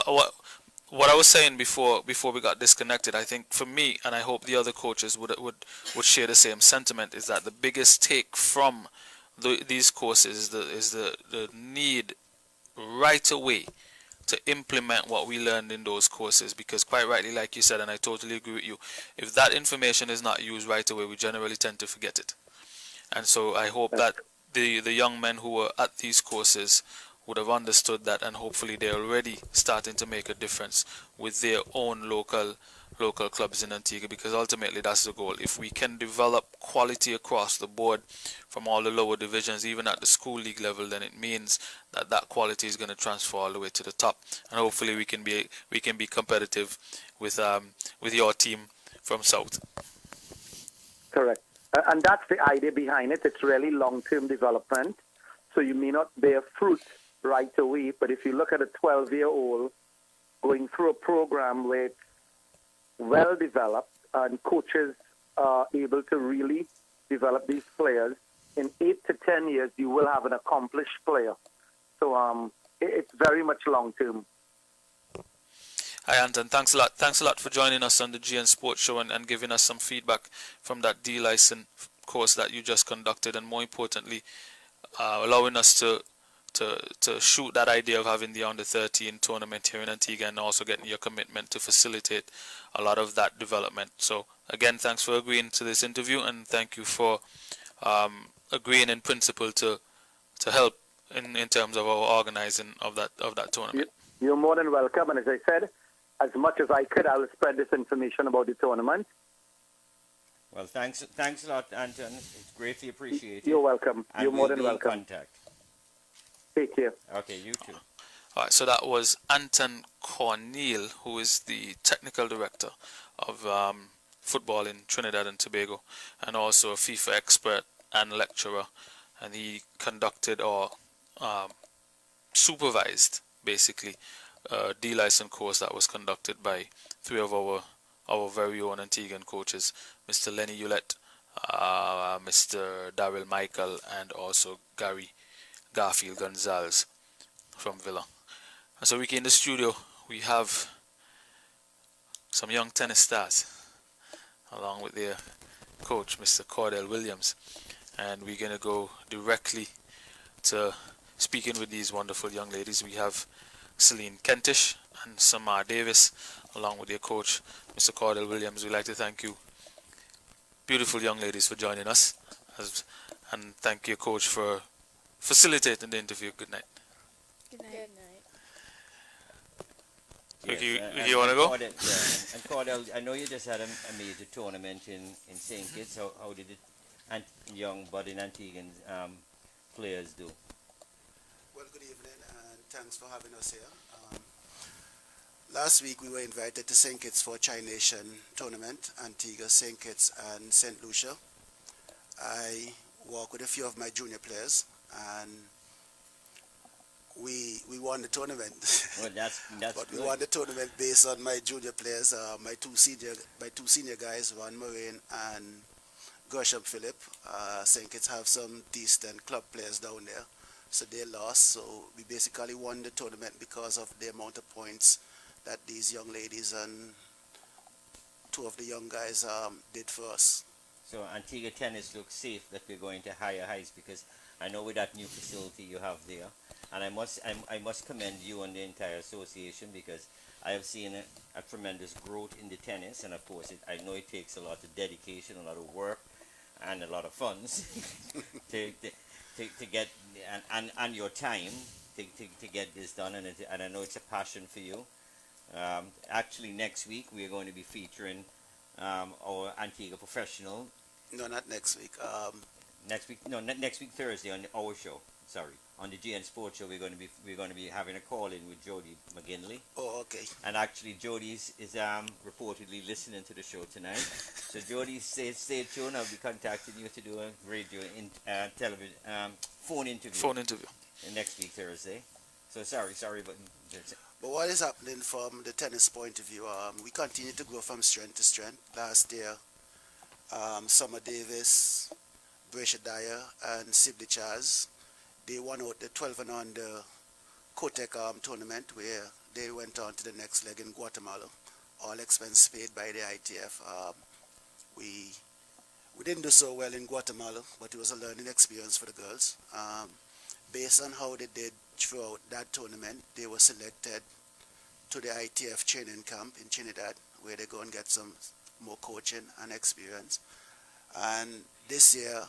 what I was saying before we got disconnected, I think for me, and I hope the other coaches would share the same sentiment, is that the biggest take from these courses is the need right away to implement what we learned in those courses, because quite rightly, like you said, and I totally agree with you, if that information is not used right away, we generally tend to forget it. And so I hope that the young men who were at these courses would have understood that, and hopefully they're already starting to make a difference with their own local clubs in Antigua, because ultimately that's the goal. If we can develop quality across the board from all the lower divisions, even at the school league level, then it means that that quality is going to transfer all the way to the top, and hopefully we can be competitive with your team from South. Correct. And that's the idea behind it. It's really long-term development. So you may not bear fruit right away, but if you look at a 12-year-old going through a program where it's well developed and coaches are able to really develop these players, in 8 to 10 years you will have an accomplished player. So it's very much long-term. Hi Anton, thanks a lot. Thanks a lot for joining us on the GN Sports Show and giving us some feedback from that D license course that you just conducted, and more importantly, allowing us to shoot that idea of having the under 13 tournament here in Antigua, and also getting your commitment to facilitate a lot of that development. So again, thanks for agreeing to this interview, and thank you for agreeing in principle to help in terms of our organizing of that tournament. You're more than welcome, and as I said, as much as I could, I will spread this information about the tournament. Well, thanks a lot, Anton. It's greatly appreciated. You're welcome. And You're more we'll than be in welcome. contact. Take care. Okay, you too. All right, so that was Anton Corneal, who is the technical director of football in Trinidad and Tobago, and also a FIFA expert and lecturer. And he conducted or supervised, basically, a D-license course that was conducted by three of our very own Antiguan coaches, Mr. Lenny Hewlett, Mr. Daryl Michael, and also Gary Garfield Gonzalez from Villa. And so we in the studio, we have some young tennis stars, along with their coach, Mr. Cordell Williams. And we're going to go directly to speaking with these wonderful young ladies. We have Seleene Kentish and Samaar Davis, along with their coach, Mr. Cordell Williams. We'd like to thank you, beautiful young ladies, for joining us, and thank your coach for facilitating the interview. Good night. Good night. Yes, you want to go? Cordell, and Cordell, I know you just had a major tournament in St. Kitts. How did it, and young budding Antiguan players do? Well, good evening, and thanks for having us here. Last week we were invited to St. Kitts for a Tri-Nation tournament, Antigua, St. Kitts, and St. Lucia. I worked with a few of my junior players, and we won the tournament. Well, that's but good. We won the tournament based on my junior players, my two senior guys, Ron Marine and Gershom Phillip. St. Kitts have some decent club players down there, so they lost. So we basically won the tournament because of the amount of points that these young ladies and two of the young guys did for us. So Antigua tennis looks safe that we're going to higher heights, because I know with that new facility you have there, and I must commend you and the entire association, because I have seen a tremendous growth in the tennis, and of course I know it takes a lot of dedication, a lot of work, and a lot of funds to get and your time to get this done, and I know it's a passion for you. Actually, next week we are going to be featuring our Antigua professional. No, not next week. Next week Thursday on our show. on the GN Sports Show, we're going to be having a call in with Jody McGinley. Oh, okay. And actually, Jody is reportedly listening to the show tonight. So Jody, stay tuned. I'll be contacting you to do a radio television phone interview next week Thursday. So sorry, but what is happening from the tennis point of view? We continue to grow from strength to strength. Last year, Summer Davis, Braysha Dyer, and Sibley Chaz, they won out the 12 and under Kotek tournament, where they went on to the next leg in Guatemala. All expense paid by the ITF. We didn't do so well in Guatemala, but it was a learning experience for the girls. Based on how they did throughout that tournament, they were selected to the ITF training camp in Trinidad, where they go and get some more coaching and experience. And this year,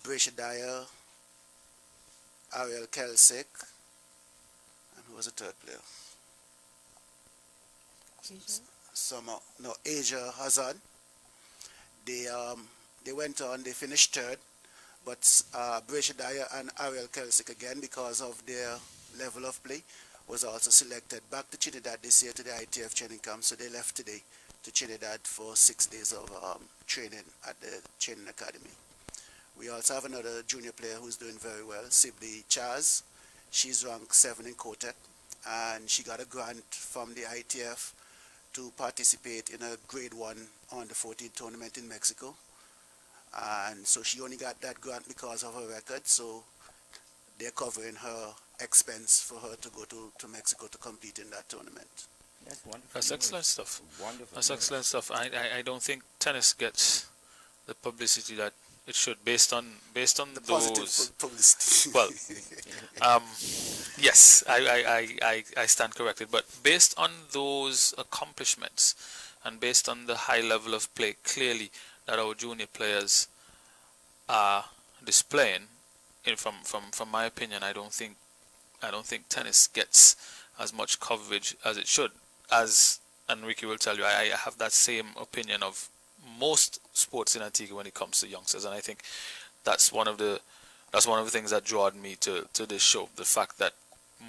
Braysha Dyer, Ariel Kelsick, and who was the third player? Asia Hazard. They went on, they finished third, but Braysha Dyer and Ariel Kelsick, again, because of their level of play, was also selected back to Trinidad this year to the ITF training camp. So they left today to Trinidad for 6 days of training at the training academy. We also have another junior player who's doing very well, Sibley Chaz. She's ranked 7 in Kotek, and she got a grant from the ITF to participate in a grade 1 under 14 tournament in Mexico. And so she only got that grant because of her record, so they're covering her expense for her to go to Mexico to compete in that tournament. That's wonderful. That's excellent stuff. Wonderful. That's excellent stuff. I don't think tennis gets the publicity that it should, based on The those positive publicity. well, yes, I stand corrected, but based on those accomplishments and based on the high level of play clearly that our junior players are displaying, from my opinion, I don't think tennis gets as much coverage as it should. As Enrique will tell you, I have that same opinion of most sports in Antigua when it comes to youngsters, and I think that's one of the things that drew me to this show. The fact that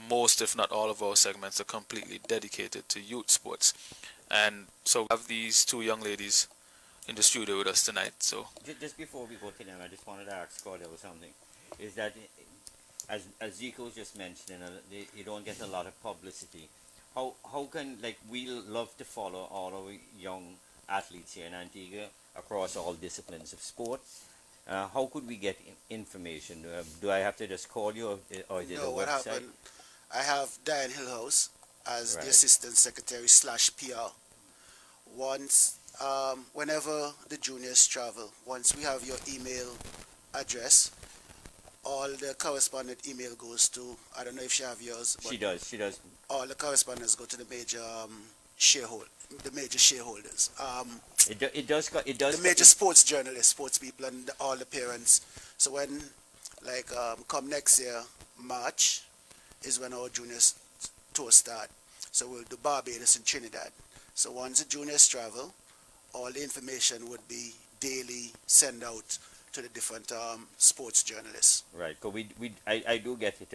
most, if not all, of our segments are completely dedicated to youth sports, and so we have these two young ladies in the studio with us tonight. So just before we go to them, I just wanted to ask Cordell something. Is that, as Zico just mentioned, you don't get a lot of publicity. How can, like, we love to follow all our young athletes here in Antigua across all disciplines of sport. How could we get information? Do I have to just call you, or is it a website? What happened, I have Diane Hillhouse as the Assistant Secretary / PR. Once, whenever the juniors travel, once we have your email address, all the correspondent email goes to, I don't know if she have yours, but she does. All the correspondence go to the major shareholders. The major sports journalists, sports people, and all the parents. So when, like, come next year, March, is when our juniors tour start. So we'll do Barbados and Trinidad. So once the juniors travel, all the information would be daily sent out to the different sports journalists. Right, because I do get it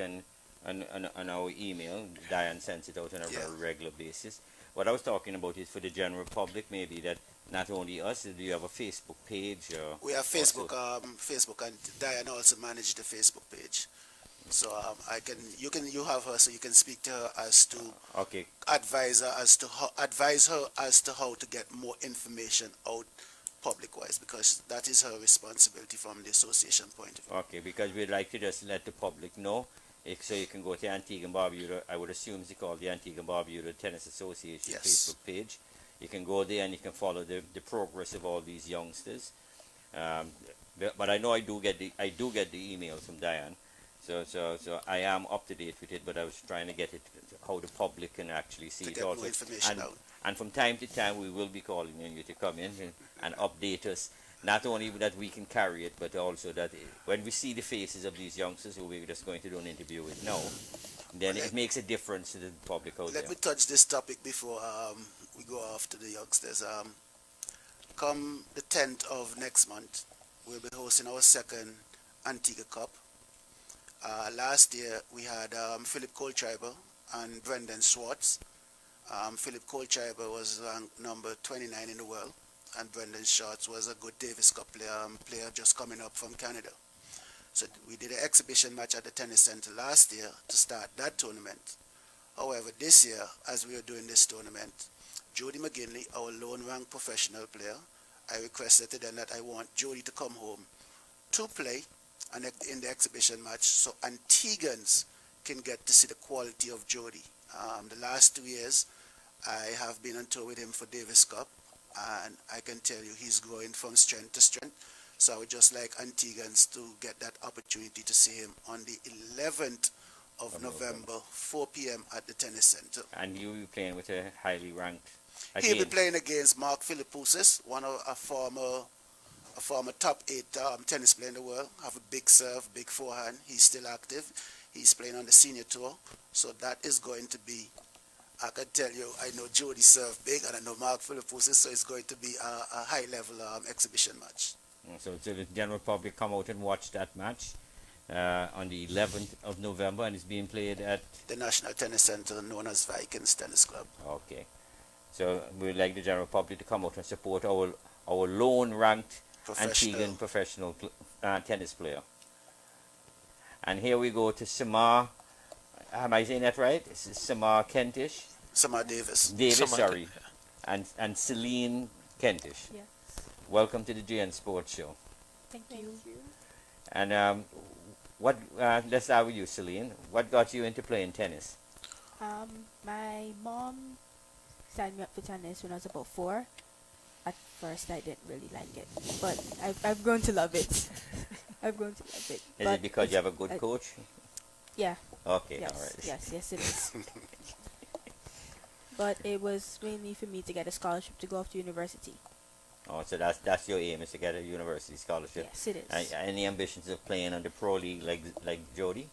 on our email. Diane sends it out on a very regular basis. What I was talking about is for the general public, maybe, that not only us, do you have a Facebook page? We have Facebook, and Diane also managed the Facebook page. So you have her, so you can speak to her as to advise her as to how to get more information out public-wise, because that is her responsibility from the association point of view. Okay, because we'd like to just let the public know. So you can go to Antigua and Barbuda, I would assume it's called the Antigua and Barbuda Tennis Association Facebook page. You can go there and you can follow the progress of all these youngsters. But I know I do get the emails from Diane. So I am up to date with it, but I was trying to get it how the public can actually see it also. And from time to time we will be calling on you to come in and update us. Not only that we can carry it, but also that when we see the faces of these youngsters who we're just going to do an interview with now, then it makes a difference to the public out there. Let me touch this topic before we go off to the youngsters. Come the 10th of next month, we'll be hosting our second Antigua Cup Last year we had Philip Kohlschreiber and Brendan Schwartz. Philip Kohlschreiber was ranked number 29 in the world, and Brendan Schwartz was a good Davis Cup player just coming up from Canada. So we did an exhibition match at the tennis center last year to start that tournament. However, this year, as we were doing this tournament, Jody McGinley, our lone ranked professional player, I requested to them that I want Jody to come home to play in the exhibition match so Antiguans can get to see the quality of Jody. The last 2 years, I have been on tour with him for Davis Cup, and I can tell you he's growing from strength to strength. So I would just like Antiguans to get that opportunity to see him on the 11th of November, 4 p.m. at the tennis center. And you'll be playing with a highly ranked He'll be playing against Mark Philippousis, one of a former top 8 tennis player in the world. Have a big serve, big forehand. He's still active. He's playing on the senior tour. So that is going to be, I can tell you, I know Jody served big and I know Mark Philippousis, so it's going to be a high-level exhibition match. So the general public come out and watch that match on the 11th of November, and it's being played at the National Tennis Center known as Vikings Tennis Club. Okay. So we'd like the general public to come out and support our lone ranked Antiguan professional tennis player. And here we go to Samaar. Am I saying that right? It's Samaar Kentish? Samaar Davis. Davis, sorry. And Seleene Kentish. Yes. Welcome to the GN Sports Show. Thank you. And let's start with you, Seleene. What got you into playing tennis? My mom signed me up for tennis when I was about 4. At first, I didn't really like it, but I've grown to love it. I've grown to love it. Is it because you have a good coach? Yeah. Okay, yes, all right. Yes, it is. But it was mainly for me to get a scholarship to go off to university. Oh, so that's your aim, is to get a university scholarship? Yes, it is. Any ambitions of playing on the pro league like Jody?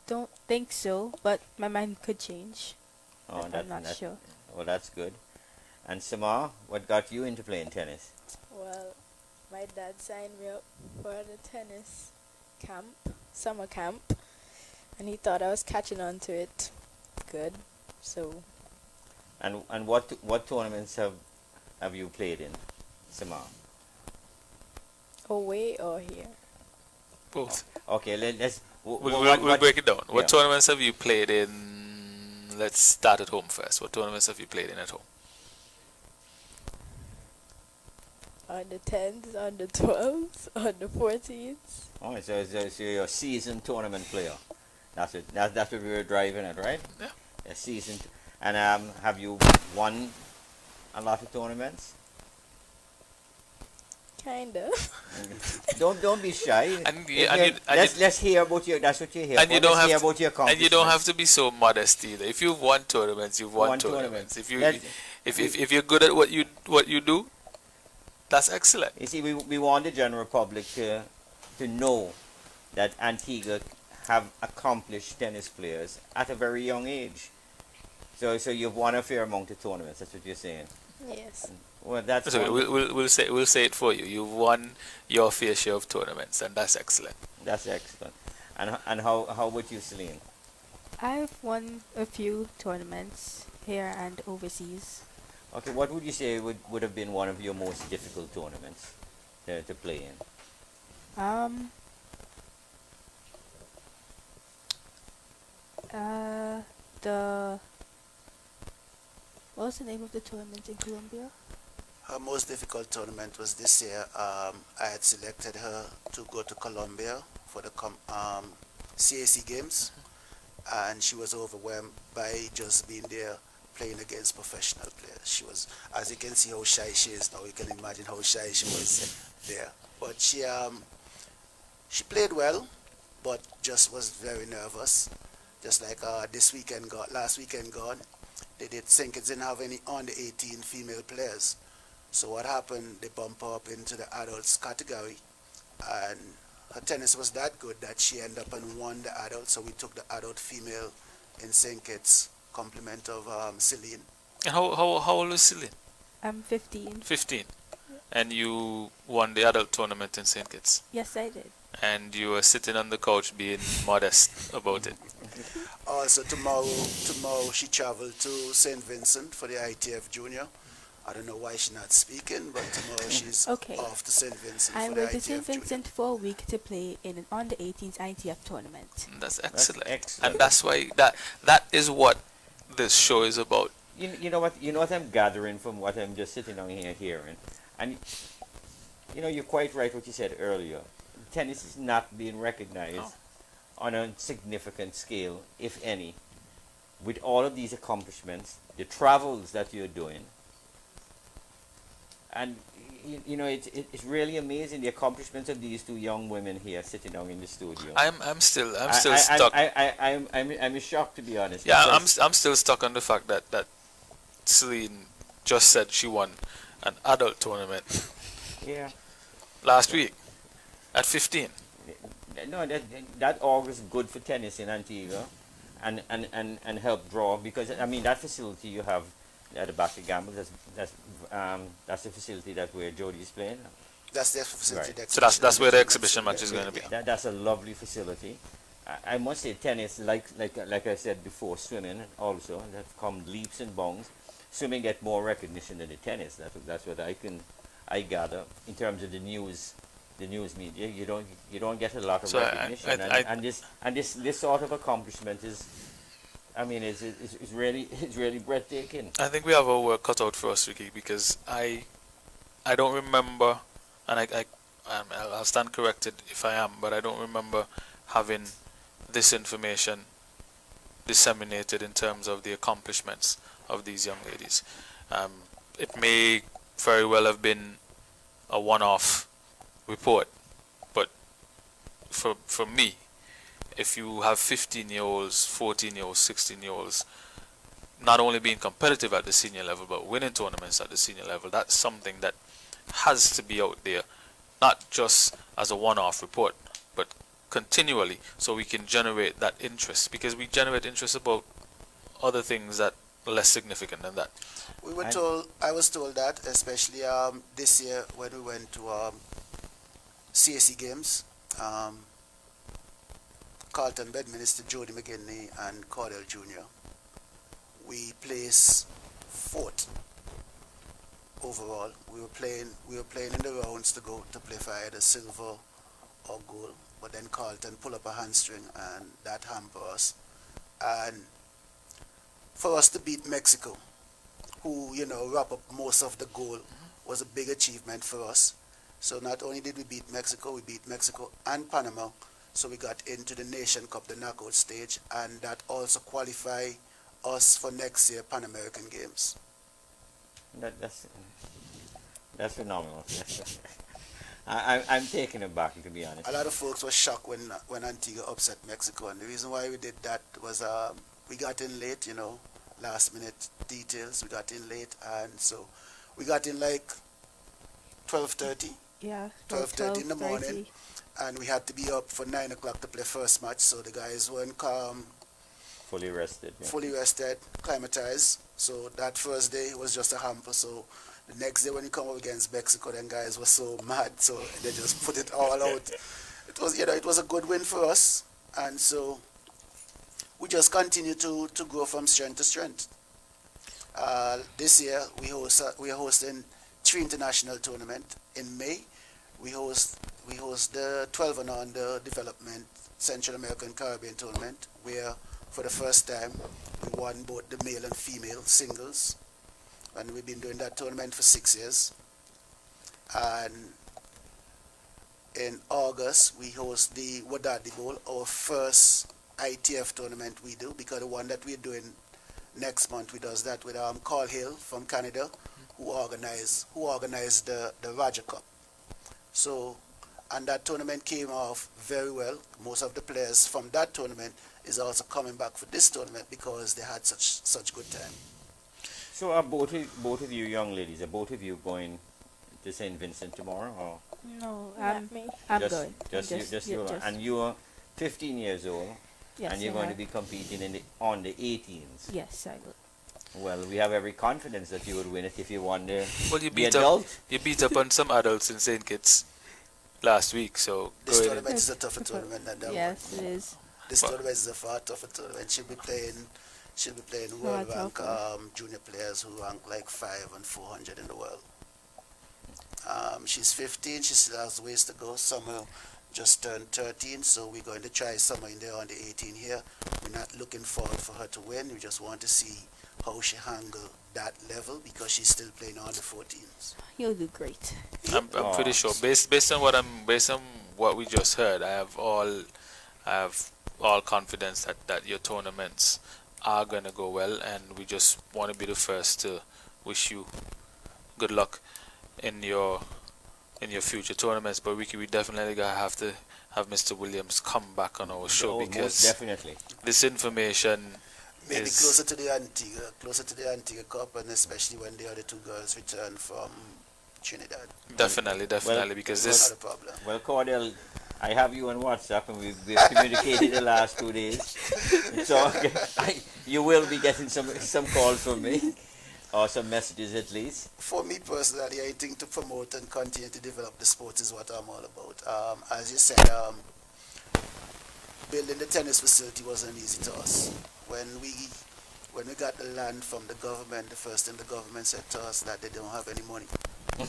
Don't think so, but my mind could change. Oh, I'm not sure. Well, that's good. And Samaar, what got you into playing tennis? Well, my dad signed me up for the tennis camp, summer camp, and he thought I was catching on to it good. So. And what tournaments have you played in, Samaar? Away or here? Both. Okay, let's. We'll break it down. What yeah. tournaments have you played in? Let's start at home first. What tournaments have you played in at home? On the 10s, on the 12s, on the 14s. Oh, so you're a seasoned tournament player. That's what we were driving at, right? Yeah. A seasoned. And have you won a lot of tournaments? Kinda. Don't be shy. Let's hear about your. That's what you're here and for. You don't Let's hear have about your and you don't accomplishments. have to be so modest either. If you've won tournaments, you've won tournaments. If you're good at what you do, that's excellent. You see, we want the general public to know that Antigua have accomplished tennis players at a very young age. So you've won a fair amount of tournaments. That's what you're saying. Yes. Well, that's so we'll say it for you. You've won your fair share of tournaments, and that's excellent. That's excellent. And how about you, Seleene? I've won a few tournaments here and overseas. Okay, what would you say would have been one of your most difficult tournaments to play in? What was the name of the tournament in Colombia? Her most difficult tournament was this year. I had selected her to go to Colombia for the CAC games, and she was overwhelmed by just being there playing against professional players. She was, as you can see how shy she is now, you can imagine how shy she was there. But she played well, but just was very nervous. Just like last weekend gone, they didn't have any under 18 female players. So what happened, they bumped her up into the adults category, and her tennis was that good that she ended up and won the adult. So we took the adult female in St. Kitts, complement of Seleene. How old is Seleene? I'm 15. 15. And you won the adult tournament in St. Kitts? Yes, I did. and you were sitting on the couch being modest about it. Also tomorrow she traveled to St. Vincent for the ITF Junior. I don't know why she's not speaking, but tomorrow she's Okay. off to St. Vincent I for the went to ITF St. Junior. Vincent for a week to play in an under 18s ITF tournament. That's excellent. excellent. And that's why that is what this show is about. You know what I'm gathering from what I'm just sitting down here hearing, and you're quite right what you said earlier. Tennis is not being recognized on a significant scale, if any. With all of these accomplishments, the travels that you're doing, and it's really amazing the accomplishments of these two young women here sitting down in the studio. I'm still stuck. I'm shocked, to be honest. Yeah, because I'm still stuck on the fact that Seleene just said she won an adult tournament yeah. last week at 15. No, that augurs good for tennis in Antigua, and help draw, because I mean that facility you have at the back of Gamble, that's the facility where Jody is playing. That's the facility. Right. The So that's where the exhibition match is going to be. That's a lovely facility. I must say tennis, like I said before, swimming also, that come leaps and bounds. Swimming get more recognition than the tennis. That's what I gather in terms of the news media. You don't get a lot of So recognition, and this sort of accomplishment is, I mean, it's really breathtaking. I think we have our work cut out for us, Ricky, because I don't remember, and I'll stand corrected if I am, but I don't remember having this information disseminated in terms of the accomplishments of these young ladies. It may very well have been a one-off report, but for me, if you have 15-year-olds, 14-year-olds, 16-year-olds not only being competitive at the senior level but winning tournaments at the senior level, that's something that has to be out there, not just as a one-off report but continually, so we can generate that interest, because we generate interest about other things that are less significant than that. I was told that, especially this year when we went to CAC games, Carlton Bedminster, Jody McGinney and Cordell Jr. We placed fourth overall. We were playing in the rounds to play for either silver or gold, but then Carlton pulled up a hamstring and that hampered us. And for us to beat Mexico, who wrap up most of the goal, was a big achievement for us. So not only did we beat Mexico and Panama, so we got into the Nation Cup, the knockout stage, and that also qualify us for next year Pan American Games. That's phenomenal. I'm taken aback, to be honest. A lot of folks were shocked when Antigua upset Mexico, and the reason why we did that was we got in late, last minute details. We got in late, and so we got in like 12:30. Yeah, 12:30 in the morning, and we had to be up for 9 o'clock to play first match. So the guys weren't calm, fully rested, climatized. So that first day was just a hamper. So the next day when you come up against Mexico, then guys were so mad, so they just put it all out. It was a good win for us, and so we just continue to grow from strength to strength. This year we are hosting 3 international tournaments in May. We host the 12 and under development Central American Caribbean tournament, where for the first time we won both the male and female singles, and we've been doing that tournament for 6 years. And in August we host the Wadadi Bowl, our first ITF tournament we do, because the one that we're doing next month we does that with Corneal from Canada, who organized the Raja Cup. So, and that tournament came off very well. Most of the players from that tournament is also coming back for this tournament because they had such good time. So are both of you young ladies, are both of you going to St. Vincent tomorrow? Or? No, me. I'm just, going. Just you. And you're 15 years old, yes, and you're going to be competing on the 18s. Yes, I will. Well, we have every confidence that you would win it if you won the Well, you the beat adult. up on some adults in St. Kitts. last week. So This going tournament in, is a tougher tournament than that one. Yes, it is. This But- tournament is a far tougher tournament. She'll be playing Far world rank tougher. junior players who rank like 5 and 400 in the world. She's 15. She still has ways to go. Summer just turned 13, so we're going to try Summer in there on the 18 here. We're not looking forward for her to win. We just want to see how she handle that level because she's still playing on the 14s. You'll do great. I'm pretty sure based on what we just heard, I have all confidence that your tournaments are gonna go well, and we just want to be the first to wish you good luck in your future tournaments. But we definitely gonna have to have Mr. Williams come back on our show Oh, because most definitely. this information Maybe is closer to the Antigua Cup, and especially when the other two girls return from Trinidad. definitely because That's this not a problem. Well, Cordell, I have you on WhatsApp, and we've communicated the last 2 days. So you will be getting some calls from me, or some messages at least. For me personally, I think to promote and continue to develop the sport is what I'm all about. As you said, building the tennis facility wasn't an easy task. When we got the land from the government, the first thing the government said to us that they don't have any money.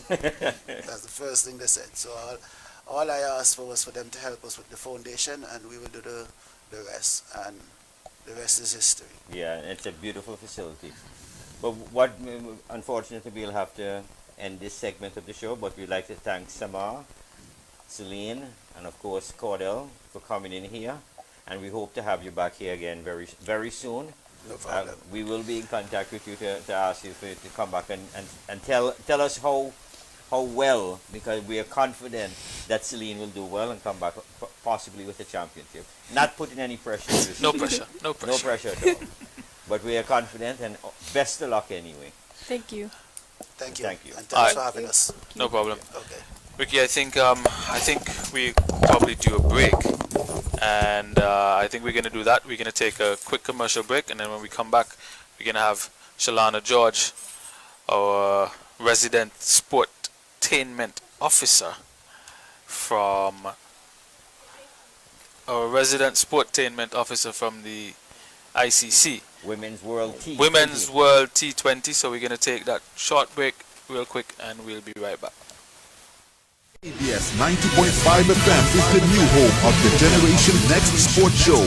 That's the first thing they said. So all I asked for was for them to help us with the foundation, and we will do the rest. And the rest is history. Yeah, it's a beautiful facility. But what, unfortunately, we'll have to end this segment of the show, but we'd like to thank Samaar, Seleene, and of course Cordell for coming in here. And we hope to have you back here again very, very soon. No problem. We will be in contact with you to ask you to come back and tell us how well, because we are confident that Seleene will do well and come back possibly with a championship. Not putting any pressure. no pressure. No pressure at all. But we are confident, and best of luck anyway. Thank you. Thank you. Thank you. And thanks for having us. No problem. Okay. Ricky, I think we probably do a break, and I think we're gonna do that. We're gonna take a quick commercial break, and then when we come back, we're gonna have Shalana George, our resident sportainment officer from the ICC. Women's World T20. Women's World T20. So we're gonna take that short break real quick, and we'll be right back. ABS 90.5 FM is the new home of the Generation Next Sports Show.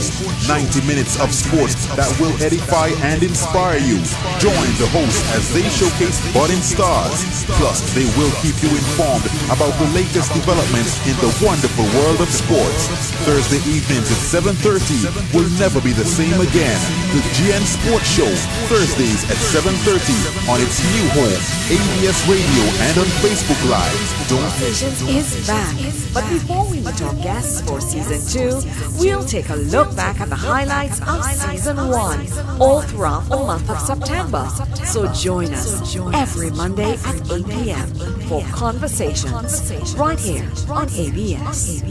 90 minutes of sports that will edify and inspire you. Join the hosts as they showcase budding stars. Plus, they will keep you informed about the latest developments in the wonderful world of sports. Thursday evenings at 7:30 will never be the same again. The GN Sports Show, Thursdays at 7:30 on its new home, ABS Radio and on Facebook Live. Don't Conversations is back. But before we meet our guests for season 2, we'll take a look back at the highlights of season 1 all throughout the month of September. So join us every Monday at 8 p.m. for Conversations right here on ABS.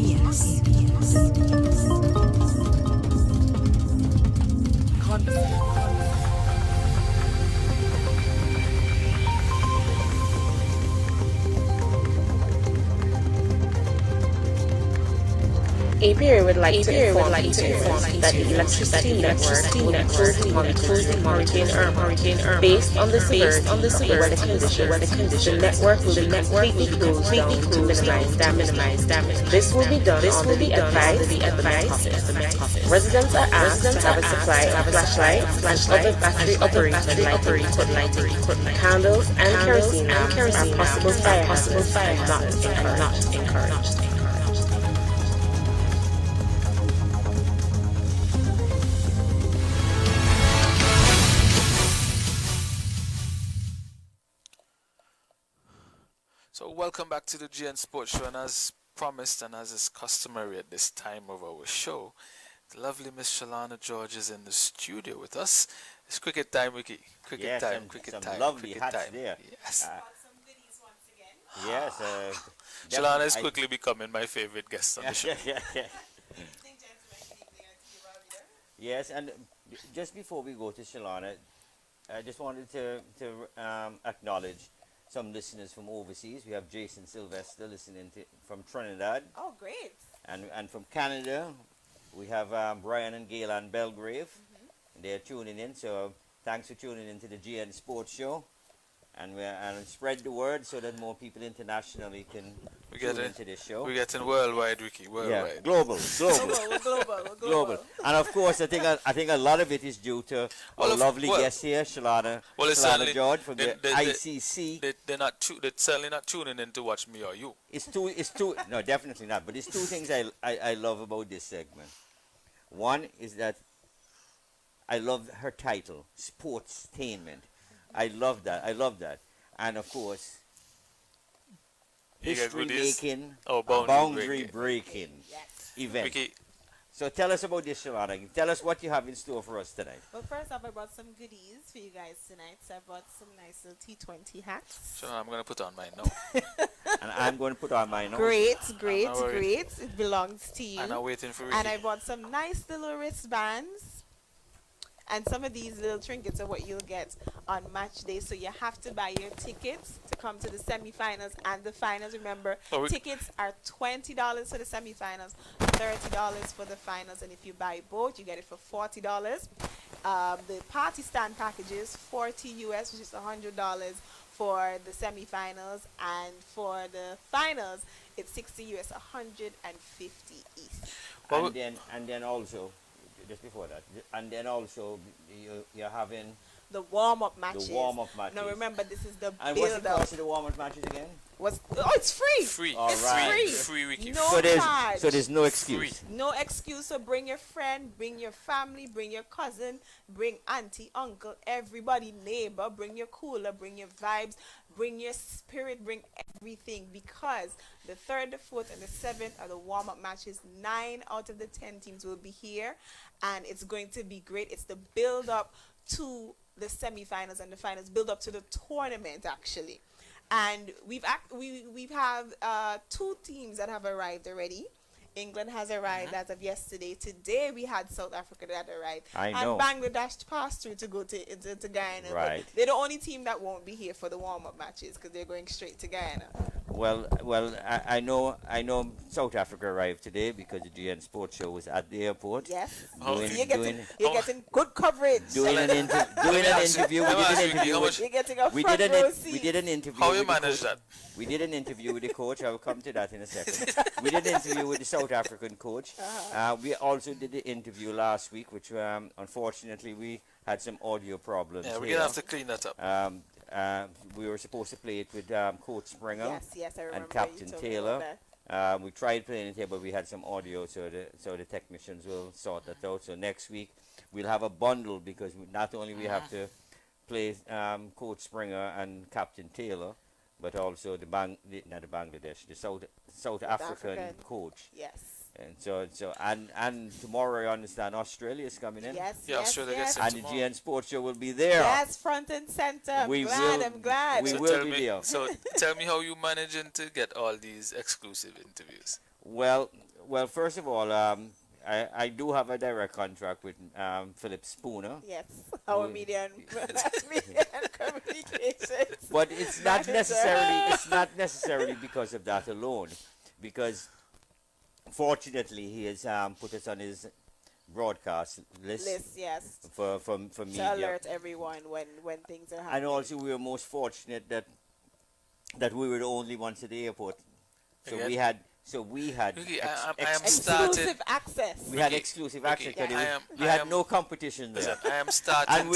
APA would like to inform that the electricity network will be closely monitoring Hurricane Irma. Based on the severity of the weather conditions, the network will be completely closed down to minimize damage. This will be done under the advice of the Met Office. Residents are asked to have a supply of flashlights and other battery-operated lighting equipment. Candles and kerosene lamps are possible fire hazards and not encouraged. So welcome back to the GN Sports Show, and as promised and as is customary at this time of our show, the lovely Miss Shalana George is in the studio with us. It's cricket time, Ricky. Cricket time. Lovely hats there. Yes. Yes. Shalana is quickly becoming my favorite guest on the show. Yes, and just before we go to Shalana, I just wanted to acknowledge some listeners from overseas. We have Jason Sylvester listening from Trinidad. Oh, great. And from Canada, we have Brian and Gaylan Belgrave. They're tuning in, so thanks for tuning in to the GN Sports Show. And spread the word so that more people internationally can tune into this show. We're getting worldwide, Ricky. Worldwide. Yeah, global. Global. And of course, I think a lot of it is due to our lovely guest here, Shalana. Shalana George from the ICC. They're certainly not tuning in to watch me or you. It's two. No, definitely not. But it's two things I love about this segment. One is that I love her title, Sportstainment. I love that. And of course, history making, boundary breaking event. Ricky. So tell us about this, Shalana. Tell us what you have in store for us tonight. Well, first off, I brought some goodies for you guys tonight. So I brought some nice little T20 hats. So I'm going to put on mine now. And I'm going to put on mine now. Great. It belongs to you. I'm not waiting for Ricky. And I bought some nice little wristbands. And some of these little trinkets are what you'll get on match day. So you have to buy your tickets to come to the semifinals and the finals. Remember, tickets are $20 for the semifinals, $30 for the finals. And if you buy both, you get it for $40. The party stand packages, $40 US, which is $100 for the semifinals. And for the finals, it's $60 US, $150 each. And then also, just before that, and then also you're having the warm-up matches. Now remember, this is the and build-up. what's the cost of the warm-up matches again? It's free. Free. All it's right. free. Ricky. No charge. So there's no excuse. No excuse. So bring your friend, bring your family, bring your cousin, bring auntie, uncle, everybody, neighbor. Bring your cooler, bring your vibes, bring your spirit, bring everything, because the 3rd, the 4th, and the 7th are the warm-up matches. 9 out of the 10 teams will be here, and it's going to be great. It's the build-up to the semifinals and the finals, build up to the tournament actually. And we have 2 teams that have arrived already. England has arrived as of yesterday. Today we had South Africa that arrived. I know. And Bangladesh passed through to go to Guyana. Right. But they're the only team that won't be here for the warm-up matches because they're going straight to Guyana. Well, I know South Africa arrived today because the GN Sports Show was at the airport. Yes. You're getting good coverage. Doing an interview. You're getting a front row seat. We did an interview. How you manage that? We did an interview with the coach. I will come to that in a second. We did an interview with the South African coach. We also did the interview last week, which unfortunately we had some audio problems. Yeah, we're going to have to clean that up. We were supposed to play it with Coach Springer yes, I remember and Captain you told me Taylor. about We tried playing it here, but we had some audio, so the technicians will sort that out. So next week we'll have a bundle because not only we have to play Coach Springer and Captain Taylor, but also the South African coach. Yes. And so tomorrow I understand Australia is coming in. Yes, Australia yes. gets it And the tomorrow. GN Sports Show will be there. Yes, front and center. I'm glad. We So will be there. So tell me how you managing to get all these exclusive interviews. Well, first of all, I do have a direct contract with Philip Spooner. Yes, our media and communications. But it's not necessarily because of that alone, because fortunately he has put us on his broadcast list. Yes. For media. To alert everyone when things are happening. And also we were most fortunate that we were the only ones at the airport. So we had Ricky, exclusive access. We had exclusive access. We had no competition there. I am starting and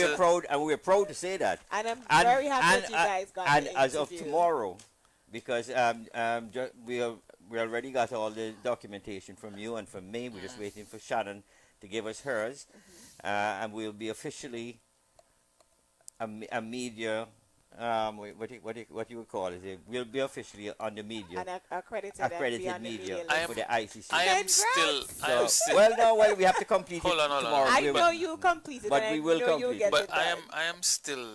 we're proud to say that. And I'm very happy that you guys got And the as of interview. tomorrow, because we already got all the documentation from you and from me. We're just waiting for Shannon to give us hers, and we'll be officially a media. What you would call it? We'll be officially on the media. And accredited media list. for the ICC. I am still. Well, we have to complete Hold it on. tomorrow. I know you'll complete it. But and we will I know complete you'll it. get But it done. I am still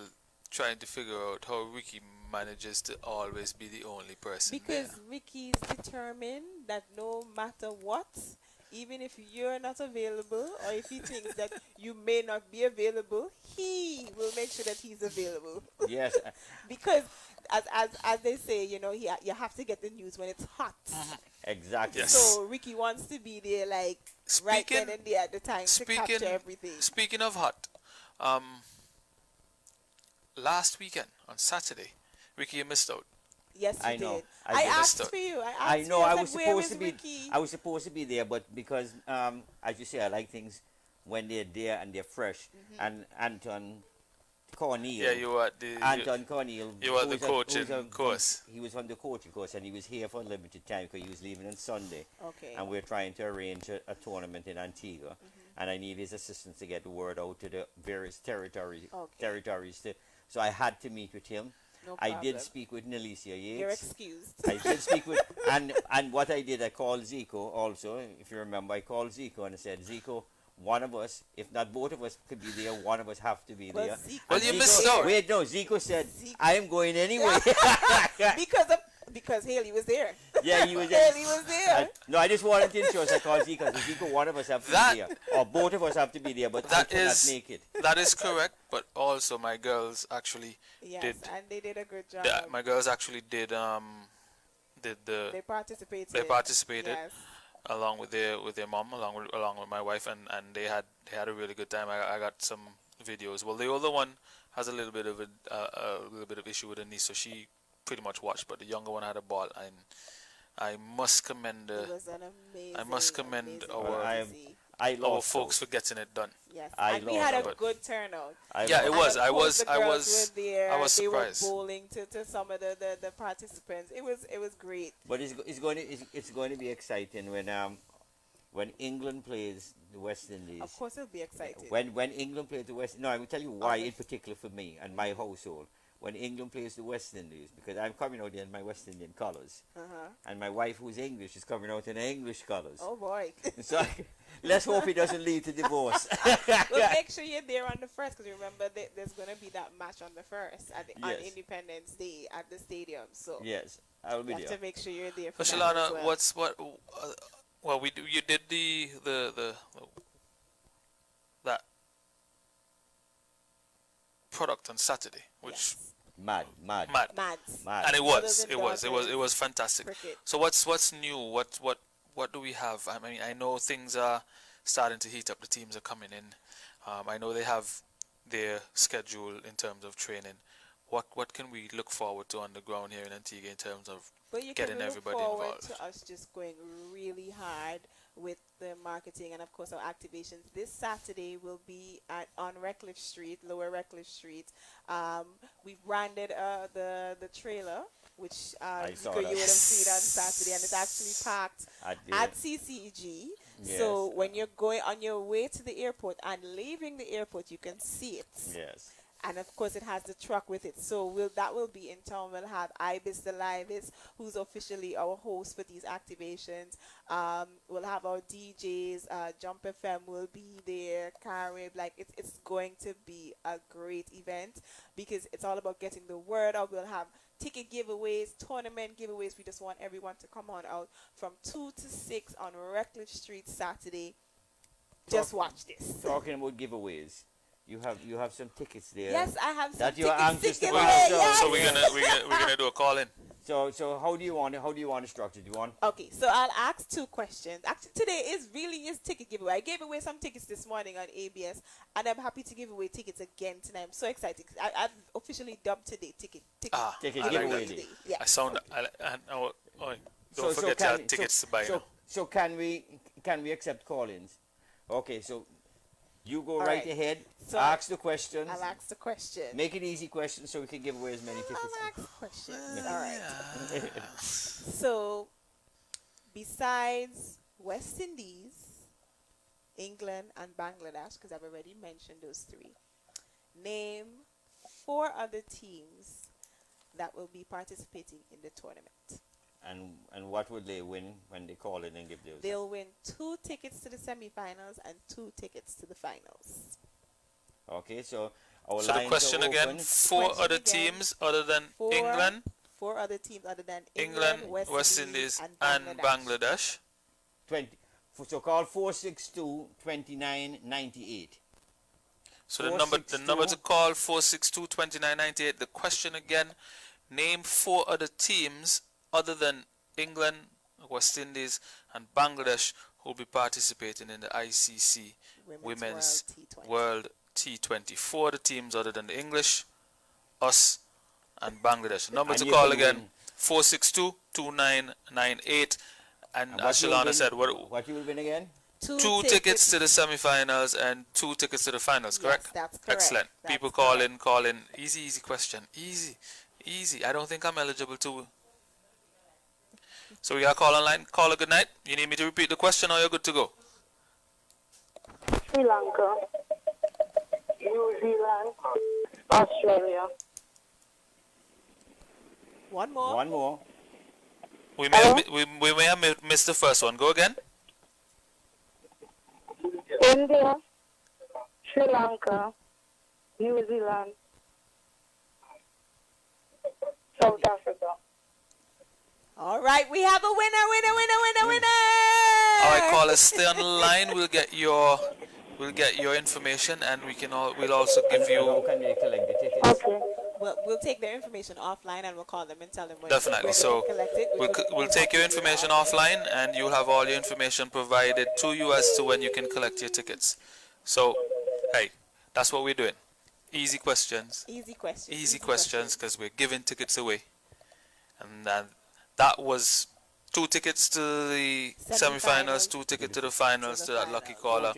trying to figure out how Ricky manages to always be the only person Because there. Ricky's determined that no matter what, even if you're not available, or if he thinks that you may not be available, he will make sure that he's available. Yes. Because as they say, you know, you have to get the news when it's hot. Exactly. Yes. So Ricky wants to be there, like right then and there at the time to capture everything. Speaking of hot, last weekend on Saturday, Ricky, you missed out. Yes, you I know. did. I did. Asked for you. I know. I was said, supposed to "Where be. is Ricky?" I was supposed to be there, but because, as you say, I like things when they're there and they're fresh. And Anton Corneal. Yeah, you were at the Anton Corneal. You were the coaching course. He was on the coaching course, and he was here for a limited time because he was leaving on Sunday. Okay. And we're trying to arrange a tournament in Antigua, and I need his assistance to get the word out to the various territories. So I had to meet with him. No I problem. did speak with Nelicia Yates. You're excused. I did speak with, and what I did, I called Zico also. If you remember, I called Zico and I said, Zico, one of us, if not both of us, could be there. One of us have to be there. Well, you missed out. Wait, no, Zico said, I am going anyway. because Haley was there. Yeah, he was there. Haley was there. No, I just wanted to ensure, so I called Zico. So Zico, one of us have to be there, or both of us have to be there, but I cannot make it. That is correct, but also my girls actually Yes, and they did a good job. my girls actually did They participated. They participated. Yes. Along with their mom, along with my wife, and they had a really good time. I got some videos. Well, the older one has a little bit of issue with her niece, so she pretty much watched. But the younger one had a ball, and I must commend It was an amazing, our folks for getting it done. Yes, and we had a good turnout. It was. I was They were surprised. bowling to some of the participants. It was great. But it's going to be exciting when England plays the West Indies. Of course, it'll be exciting. When England plays the West, no, I will tell you why in particular for me and my household. When England plays the West Indies, because I'm coming out in my West Indian colours, and my wife, who's English, is coming out in her English colours. Oh boy! So let's hope it doesn't lead to divorce. Well, make sure you're there on the first, because remember there's going to be that match on the first on Independence Day at the stadium. So yes, I'll be you there. have to make sure you're there. For So that Shalana, as well. well, you did the that product on Saturday, which mad, and it was fantastic. Cricket. So what's new? What do we have? I mean, I know things are starting to heat up. The teams are coming in. I know they have their schedule in terms of training. What can we look forward to on the ground here in Antigua in terms of getting everybody look forward involved? to us just going really hard with the marketing and of course our activations. This Saturday will be on Redcliffe Street, Lower Redcliffe Street. We've branded the trailer, which you would have seen on Saturday, and it's actually parked at CCG. Yes. So when you're going on your way to the airport and leaving the airport, you can see it. Yes. And of course, it has the truck with it. So that will be in town. We'll have Ibis the Livis, who's officially our host for these activations. We'll have our DJs. Jump FM will be there. Carib, it's going to be a great event because it's all about getting the word out. We'll have ticket giveaways, tournament giveaways. We just want everyone to come on out from 2 to 6 on Redcliffe Street Saturday. Just watch this. Talking about giveaways. You have some tickets there. Yes, I have some that you're tickets anxious to to give buy. away, So we're gonna do a call in. So how do you want to structure? Do you want? Okay, so I'll ask 2 questions. Actually, today is ticket giveaway. I gave away some tickets this morning on ABS, and I'm happy to give away tickets again tonight. I'm so excited. I've officially dubbed today ticket giveaway day. Yeah. I sound don't forget your tickets to buy. So can we accept call-ins? Okay, so you go right ahead. So ask the questions. I'll ask the question. Make it easy questions so we can give away as many tickets. I'll ask questions. All right. So, besides West Indies, England, and Bangladesh, because I've already mentioned those 3, name 4 other teams that will be participating in the tournament. And what would they win when they call in and give those? They'll win 2 tickets to the semifinals and 2 tickets to the finals. Okay, so our So the lines question are again: open. 4 other teams other than England. 4 other teams other than England, West Indies, and Bangladesh. 20. So call 462-2998. So the number to call 462-2998. The question again: name 4 other teams other than England, West Indies, and Bangladesh who will be participating in the ICC Women's World T20. 4 other teams other than the English, us, and Bangladesh. Number to call again: 462-2998. And as Shalana said, what you will win again? 2 tickets to the semi-finals and 2 tickets to the finals, correct? Yes, that's correct. Excellent. That's People call in. Easy question. Easy. I don't think I'm eligible to. So we got a call online. Call a good night. You need me to repeat the question or you're good to go? Sri Lanka, New Zealand, Australia. One more. We may have missed the first one. Go again. India, Sri Lanka, New Zealand, South Africa. All right, we have a winner. All right, callers, stay on the line. We'll get your information, and we'll also give you. How can they collect the tickets? Okay. We'll take their information offline and we'll call them and tell them when Definitely. So we'll take your information offline, and you'll have all your information provided to you as to when you can collect your tickets. So, hey, that's what we're doing. Easy questions, because we're giving tickets away. And that was 2 tickets to the semi-finals, 2 tickets to the finals to that lucky caller.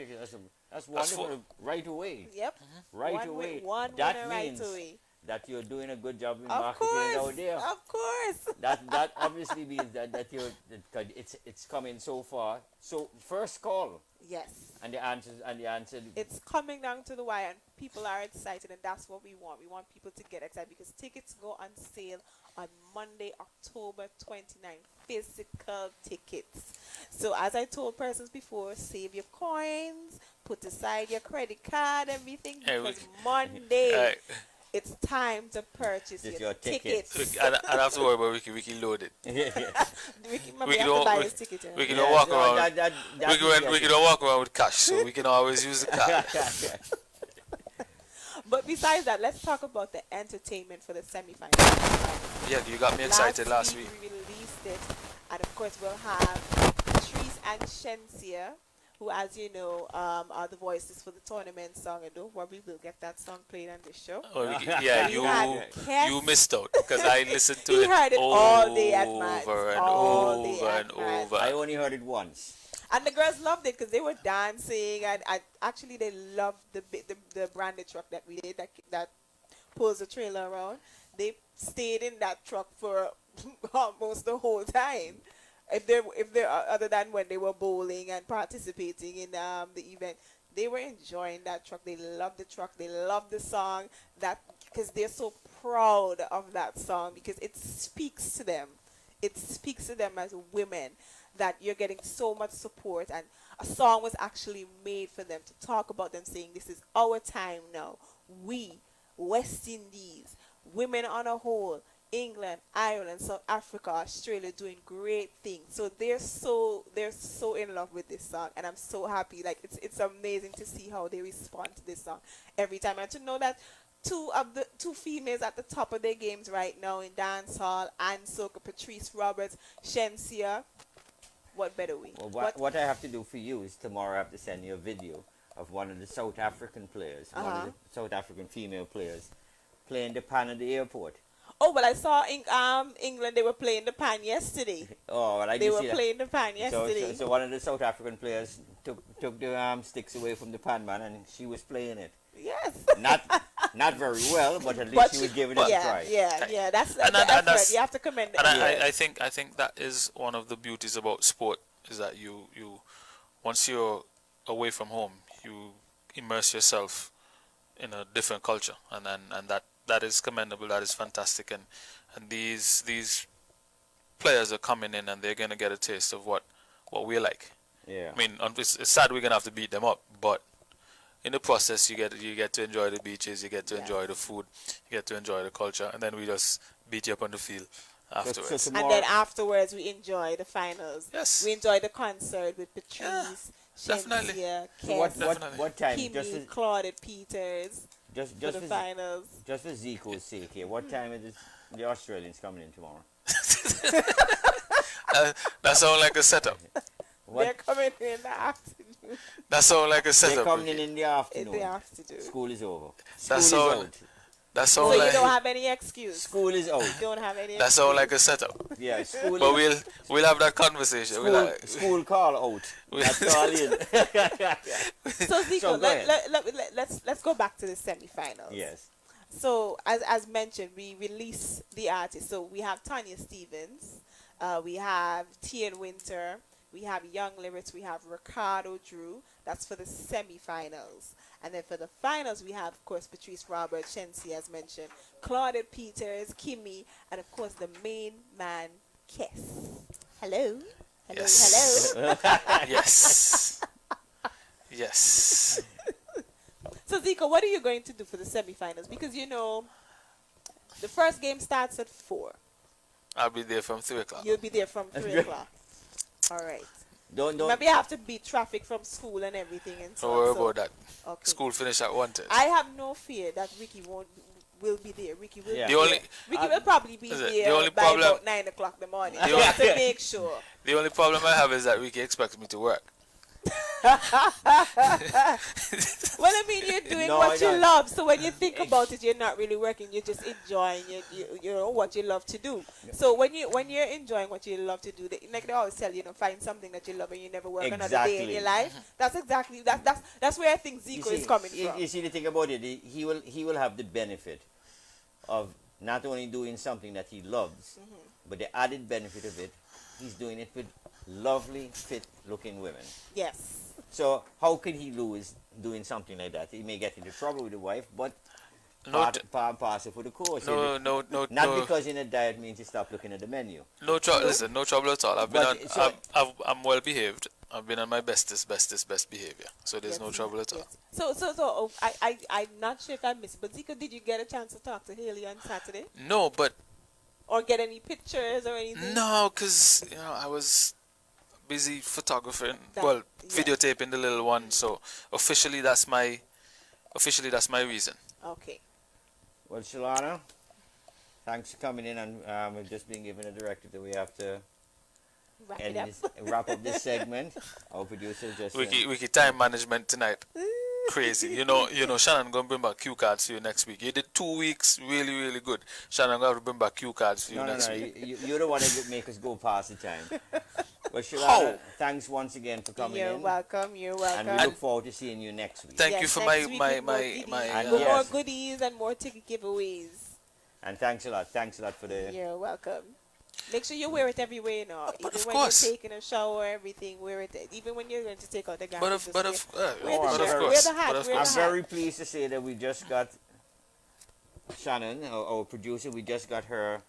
That's wonderful. Right away. Yep. Right away. One that winner means right away. that you're doing a good job in Of marketing out there. Of course. That obviously means that it's coming so far. So first call. Yes. And the answer. It's coming down to the wire, and people are excited, and that's what we want. We want people to get excited because tickets go on sale on Monday, October 29th. Physical tickets. So as I told persons before, save your coins, put aside your credit card, everything, because Monday. It's time to purchase your tickets. And have to worry about Ricky loaded. Ricky don't buy his ticket. We can walk around. We can walk around with cash, so we can always use the card. But besides that, let's talk about the entertainment for the semi-finals. Yeah, you got me excited last week. We released it, and of course we'll have Patrice and Shensia, who, as you know, are the voices for the tournament song. And don't worry, we'll get that song played on the show. You missed out because I listened to it all day at night. Over and over. I only heard it once. And the girls loved it because they were dancing, and actually they loved the branded truck that we did that pulls the trailer around. They stayed in that truck for almost the whole time. If they're other than when they were bowling and participating in the event, they were enjoying that truck. They loved the truck. They loved the song, because they're so proud of that song, because it speaks to them. It speaks to them as women that you're getting so much support, and a song was actually made for them to talk about them, saying this is our time now. We, West Indies, women on a whole, England, Ireland, South Africa, Australia, doing great things. So they're so in love with this song, and I'm so happy. Like it's amazing to see how they respond to this song every time, and to know that two females at the top of their games right now in dancehall, and Soca, Patrice Roberts, Shensia. What better way? Well, what I have to do for you is tomorrow I have to send you a video of one of the South African players, one of the South African female players, playing the pan at the airport. Oh, but I saw England, they were playing the pan yesterday. Oh, well, they were playing the pan yesterday. So one of the South African players took the sticks away from the pan man, and she was playing it. Yes. Not very well, but at least she was giving it a try. Yeah. That's the effort. You have to commend it. I think that is one of the beauties about sport, is that you once you're away from home, you immerse yourself in a different culture, and that is commendable. That is fantastic, and these players are coming in, and they're gonna get a taste of what we're like. Yeah. I mean, it's sad we're gonna have to beat them up, but in the process, you get to enjoy the beaches, you get to enjoy the food, you get to enjoy the culture, and then we just beat you up on the field, afterwards. So And then afterwards, we enjoy the finals. Yes. We enjoy the concert with Patrice, definitely. Shensia, So Kes, what time? Kimmy, Claudette Peters just for the for finals. Just for Zico's sake here, what time is the Australians coming in tomorrow? That sounds like a setup. They're coming in the afternoon. That sounds like a setup. They're coming in the afternoon. In the afternoon. School is over. That School is sound- out. That So sounds you like don't have any excuse. School is out. You don't have any that excuse. sounds like a setup. Yeah, school But is we'll have that conversation. school call out. That's all in. So Zico, So go ahead. let's go back to the semifinals. Yes. So as mentioned, we release the artists. So we have Tanya Stevens, we have Tian Winter, we have Young Lyrics, we have Ricardo Drew. That's for the semifinals. And then for the finals, we have, of course, Patrice Roberts, Shensi, as mentioned, Claudette Peters, Kimmy, and of course the main man, Kes. Hello. Hello. Yes. Hello. Yes. Yes. So Zico, what are you going to do for the semifinals? Because you know, the first game starts at 4. I'll be there from 3 o'clock. You'll be there from 3 o'clock. All right. Don't. Maybe I have to beat traffic from school and everything and so Don't worry on. So- about that. Okay. School finish at 1:30. I have no fear that Ricky will be there. Ricky will Yeah. be The only- there. Ricky will probably be Listen, there the only by problem- about 9 o'clock in the morning. The You have to only- make sure. The only problem I have is that Ricky expects me to work. Well, I mean, you're doing No, what I you don't. love. So when you think about it, you're not really working. You're just enjoying you know what you love to do. So when you're enjoying what you love to do, like they always tell you, find something that you love and you never work another day in Exactly. your life. That's exactly that's where I think Zico is coming from. You see the thing about it, he will have the benefit of not only doing something that he loves, but the added benefit of it, he's doing it with lovely, fit-looking women. Yes. So how can he lose doing something like that? He may get into trouble with the wife, but part and parcel for the course. No, Not because in a diet means you stop looking at the menu. Listen, no trouble at all. I'm well behaved. I've been on my best behavior. So there's no trouble at all. So I'm not sure if I missed, but Zico, did you get a chance to talk to Haley on Saturday? No, but Or get any pictures or anything? no, because I was busy photographing, Yeah. videotaping the little one. So officially that's my reason. Okay. Well, Shalana, thanks for coming in, and we've just been given a directive that we have to wrap up this segment. Our producer just Wiki time management tonight. Crazy. You know, Shannon gonna bring back cue cards for you next week. You did 2 weeks really, really good. Shannon gonna bring back cue cards for you next week. You're the one that make us go past the time. Well, Shalana, thanks once again for coming You're in. welcome. You're welcome. And we look forward to seeing you next week. Thank you for my more goodies and more ticket giveaways. And thanks a lot for the. You're welcome. Make sure you wear it everywhere, you know. Even of when course. you're taking a shower, everything, wear it. Even when you're going to take out the garbage. But of wear course. the hat. Wear the I'm hat. very pleased to say that we just got Shannon, our producer. We just got her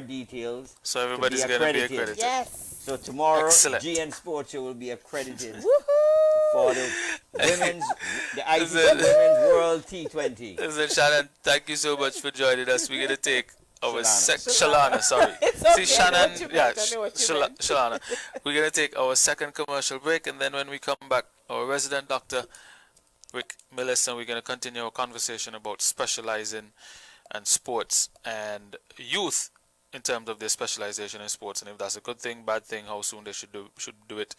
details. So everybody's gonna be accredited. Yes. So tomorrow, Excellent. GN Sports Show will be accredited Woohoo! for the ICC Women's World T20. Listen, Shannon, thank you so much for joining us. We're gonna take our Shalana. Shalana, sorry. It's okay. See, Shannon, I know what you meant. Shalana. We're gonna take our second commercial break, and then when we come back, our resident doctor, Rick Millis, and we're gonna continue our conversation about specializing and sports and youth in terms of their specialization in sports, and if that's a good thing, bad thing, how soon they should do it.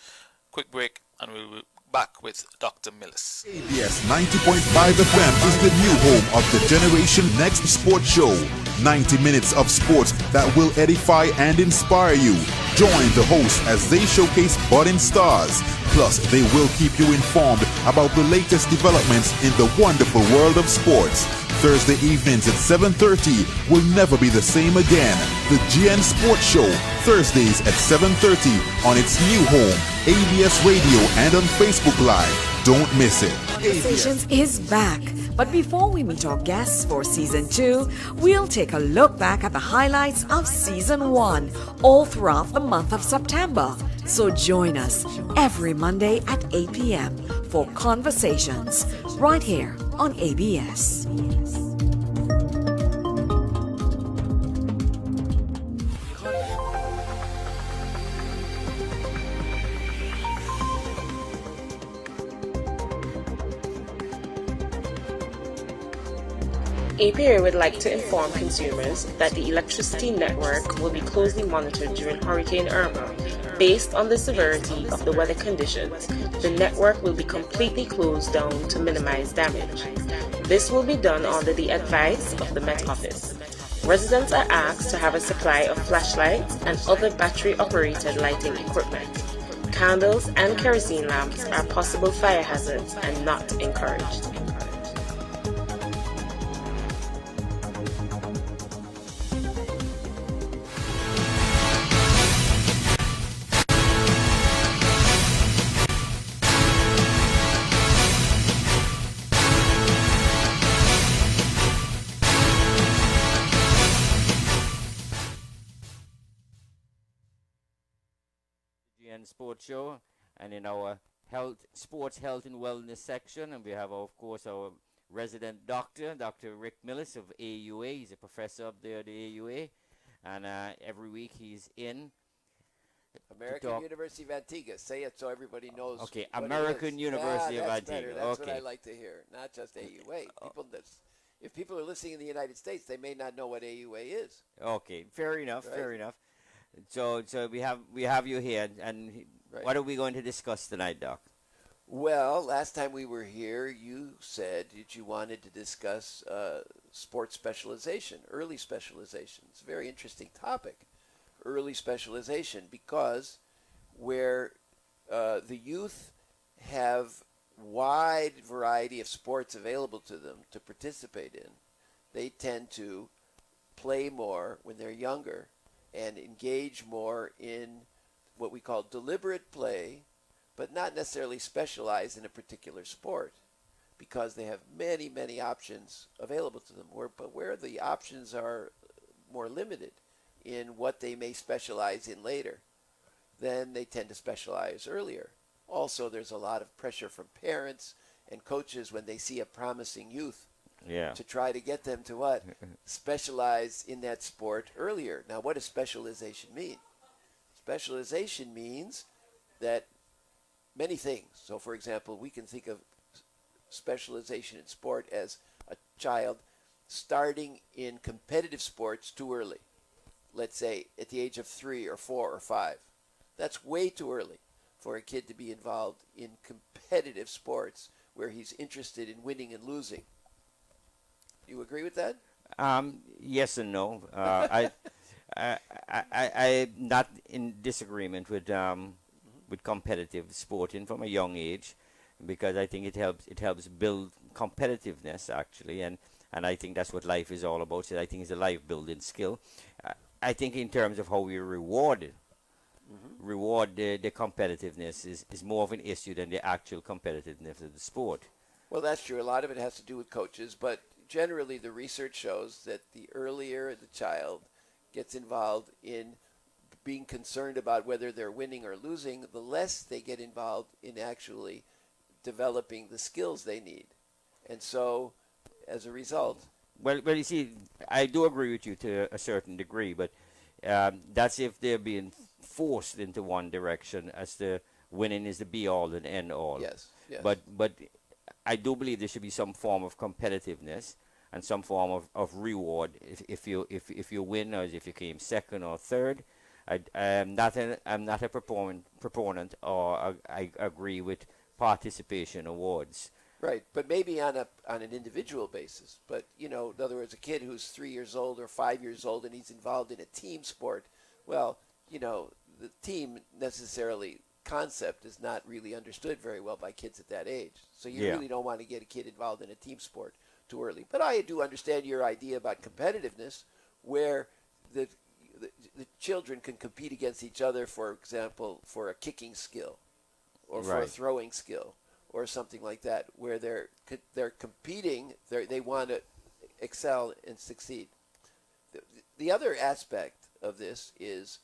Quick break, and we'll be back with Dr. Millis. ABS 90.5 FM is the new home of the Generation Next Sports Show. 90 minutes of sports that will edify and inspire you. Join the hosts as they showcase budding stars. Plus, they will keep you informed about the latest developments in the wonderful world of sports. Thursday evenings at 7:30 will never be the same again. The GN Sports Show, Thursdays at 7:30 on its new home, ABS Radio and on Facebook Live. Don't miss it. Conversations is back. But before we meet our guests for Season 2, we'll take a look back at the highlights of Season 1 all throughout the month of September. So join us every Monday at 8 p.m. for Conversations right here on ABS. APA would like to inform consumers that the electricity network will be closely monitored during Hurricane Irma. Based on the severity of the weather conditions, the network will be completely closed down to minimize damage. This will be done under the advice of the Met Office. Residents are asked to have a supply of flashlights and other battery-operated lighting equipment. Candles and kerosene lamps are possible fire hazards and not encouraged. GN Sports Show, and in our sports health and wellness section, and we have of course our resident doctor, Dr. Rick Millis of AUA. He's a professor up there at the AUA, and every week he's in American University of Antigua. Say it so everybody knows. Okay, what American it is. University of that's Antigua. Better. That's okay. what I like to hear, not just AUA. If people are listening in the United States, they may not know what AUA is. Okay, fair enough. Right. Fair enough. So we have you here, and Right. what are we going to discuss tonight, Doc? Well, last time we were here, you said that you wanted to discuss sports specialization, early specialization. It's a very interesting topic, early specialization, because where the youth have wide variety of sports available to them to participate in, they tend to play more when they're younger and engage more in what we call deliberate play, but not necessarily specialize in a particular sport, because they have many, many options available to them. But where the options are more limited in what they may specialize in later, then they tend to specialize earlier. Also, there's a lot of pressure from parents and coaches when they see a promising youth to try to get them to what? Specialize in that sport earlier. Now, what does specialization mean? Specialization means that many things. So, for example, we can think of specialization in sport as a child starting in competitive sports too early. Let's say at the age of 3 or 4 or 5. That's way too early for a kid to be involved in competitive sports where he's interested in winning and losing. You agree with that? Yes and no. I'm not in disagreement with competitive sporting from a young age, because I think it helps build competitiveness actually, and I think that's what life is all about. So I think it's a life building skill. I think in terms of how we reward the competitiveness is more of an issue than the actual competitiveness of the sport. Well, that's true. A lot of it has to do with coaches, but generally the research shows that the earlier the child gets involved in being concerned about whether they're winning or losing, the less they get involved in actually developing the skills they need. And so, as a result... Well, you see, I do agree with you to a certain degree, but that's if they're being forced into one direction, as the winning is the be-all and end-all. Yes. But I do believe there should be some form of competitiveness and some form of reward if you win, or if you came second or third. I'm not a proponent, or I agree with participation awards. Right, but maybe on an individual basis. But, in other words, a kid who's 3 years old or 5 years old and he's involved in a team sport, well, the team necessarily concept is not really understood very well by kids at that age. So you really don't want to get a kid involved in a team sport too early. But I do understand your idea about competitiveness, where the children can compete against each other, for example, for a kicking skill or for a throwing skill or something like that, where they're competing, they want to excel and succeed. The other aspect of this is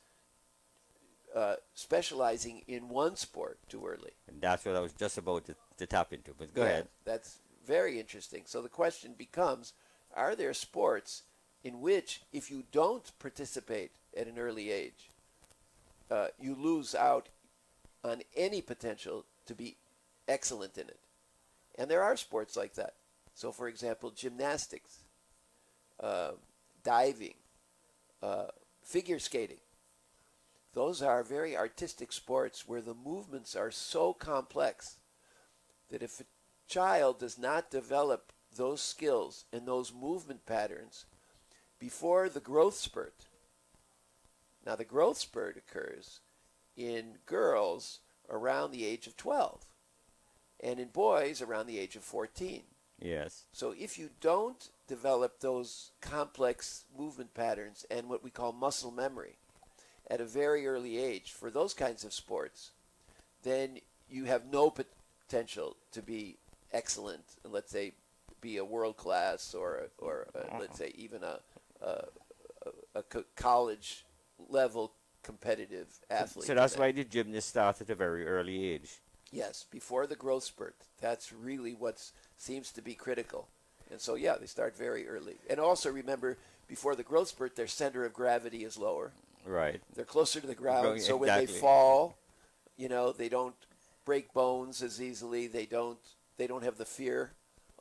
specializing in one sport too early. And that's what I was just about to tap into, but go ahead. That's very interesting. So the question becomes, are there sports in which if you don't participate at an early age, you lose out on any potential to be excellent in it? And there are sports like that. So, for example, gymnastics diving, figure skating. Those are very artistic sports where the movements are so complex that if a child does not develop those skills and those movement patterns before the growth spurt. Now, the growth spurt occurs in girls around the age of 12 and in boys around the age of 14. Yes. So if you don't develop those complex movement patterns and what we call muscle memory at a very early age for those kinds of sports, then you have no potential to be excellent and, let's say, be a world class or let's say even a college level competitive athlete. So that's why the gymnasts start at a very early age. Yes, before the growth spurt. That's really what seems to be critical. And so, yeah, they start very early. And also remember, before the growth spurt, their center of gravity is lower. Right. They're closer to the ground, so when exactly. they fall, they don't break bones as easily. They don't have the fear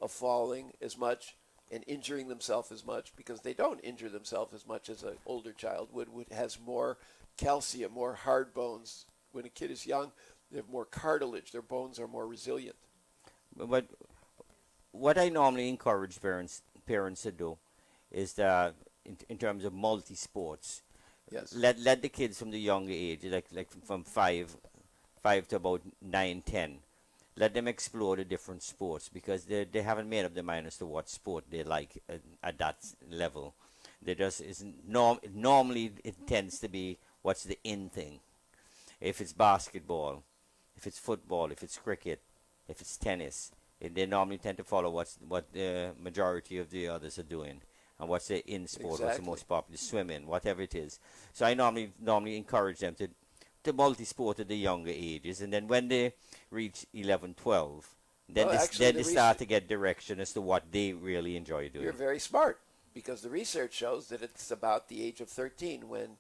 of falling as much and injuring themselves as much, because they don't injure themselves as much as an older child would has more calcium, more hard bones. When a kid is young, they have more cartilage. Their bones are more resilient. But what I normally encourage parents to do is that in terms of multi-sports, yes, let the kids from the younger age, like from 5 to about 9, 10, let them explore the different sports, because they haven't made up their mind as to what sport they like at that level. They just normally it tends to be what's the in thing. If it's basketball, if it's football, if it's cricket, if it's tennis, they normally tend to follow what the majority of the others are doing, and what's the in sport, what's the most popular, swimming, whatever it is. So I normally encourage them to multi-sport at the younger ages, and then when they reach 11, 12, then they start to get direction as to what they really enjoy doing. You're very smart, because the research shows that it's about the age of 13 when,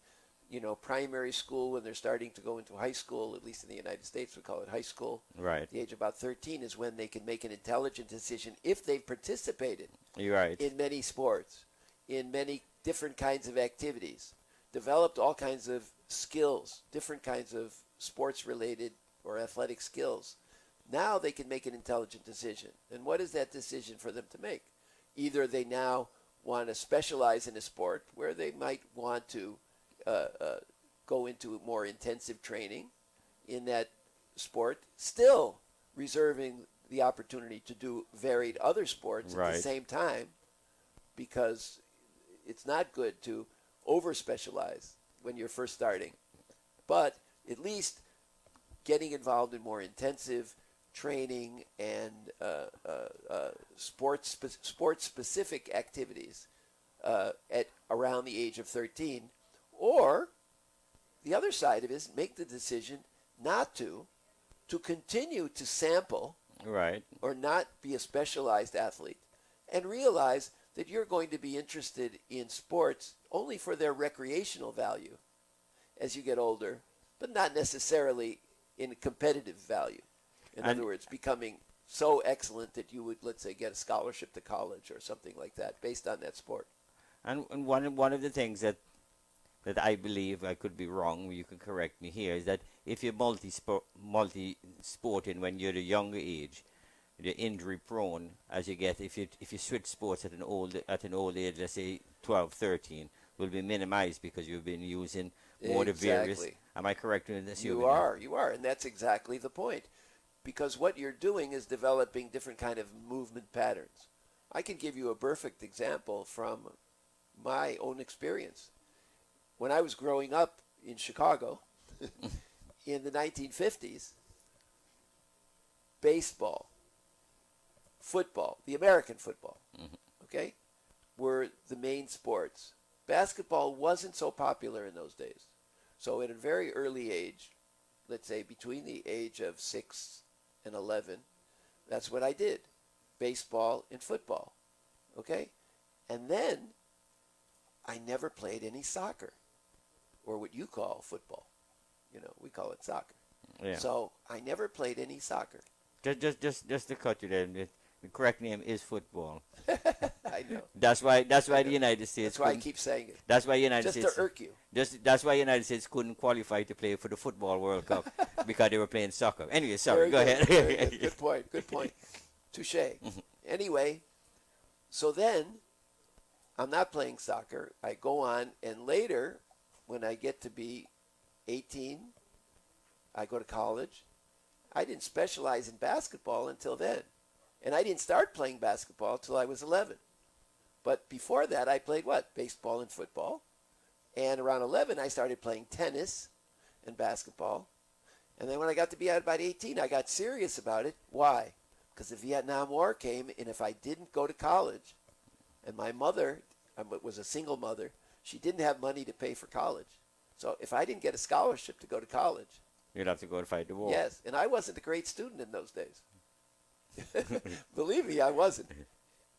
primary school, when they're starting to go into high school, at least in the United States we call it high school. Right. The age of about 13 is when they can make an intelligent decision if they've participated You're right. in many sports, in many different kinds of activities, developed all kinds of skills, different kinds of sports-related or athletic skills. Now they can make an intelligent decision. And what is that decision for them to make? Either they now want to specialize in a sport where they might want to go into more intensive training in that sport, still reserving the opportunity to do varied other sports at the same time, because it's not good to over-specialize when you're first starting, but at least getting involved in more intensive training and sports-specific activities at around the age of 13. Or the other side of it is make the decision not to continue to sample, right, or not be a specialized athlete, and realize that you're going to be interested in sports only for their recreational value as you get older, but not necessarily in competitive value. In other words, becoming so excellent that you would, let's say, get a scholarship to college or something like that based on that sport. And one of the things that I believe, I could be wrong, you can correct me here, is that if you're multi-sporting when you're the younger age, you're injury prone as you get. If you switch sports at an old age, let's say 12, 13, will be minimized because you've been using more the various. Am I correct in this? You are, and that's exactly the point, because what you're doing is developing different kind of movement patterns. I can give you a perfect example from my own experience. When I was growing up in Chicago in the 1950s, baseball, football, the American football, okay, were the main sports. Basketball wasn't so popular in those days. So at a very early age, let's say between the age of 6 and 11, that's what I did, baseball and football, okay? And then I never played any soccer, or what you call football. We call it soccer. Yeah. So I never played any soccer. Just to cut you there, The correct name is football. I know. That's why the United States. That's why I keep saying it. That's why United Just States. to irk you. That's why United States couldn't qualify to play for the football World Cup because they were playing soccer. Anyway, sorry. Very Go good, ahead. very good. Good point. Good point. Touche. Anyway, so then I'm not playing soccer. I go on, and later, when I get to be 18, I go to college. I didn't specialize in basketball until then. And I didn't start playing basketball till I was 11. But before that, I played what? Baseball and football. And around 11, I started playing tennis and basketball. And then when I got to be about 18, I got serious about it. Why? Because the Vietnam War came, and if I didn't go to college, and my mother was a single mother, she didn't have money to pay for college. So if I didn't get a scholarship to go to college, you'd have to go to fight the war. Yes, and I wasn't a great student in those days. Believe me, I wasn't.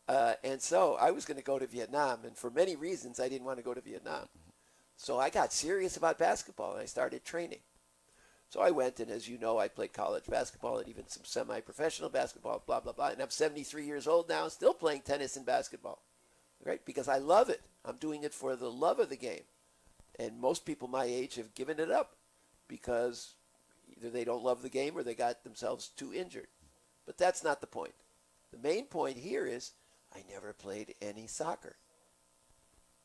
And so I was going to go to Vietnam, and for many reasons, I didn't want to go to Vietnam. So I got serious about basketball, and I started training. So I went, and as you know, I played college basketball and even some semi-professional basketball, blah, blah, blah. And I'm 73 years old now, still playing tennis and basketball, right? Because I love it. I'm doing it for the love of the game. And most people my age have given it up because either they don't love the game or they got themselves too injured. But that's not the point. The main point here is I never played any soccer,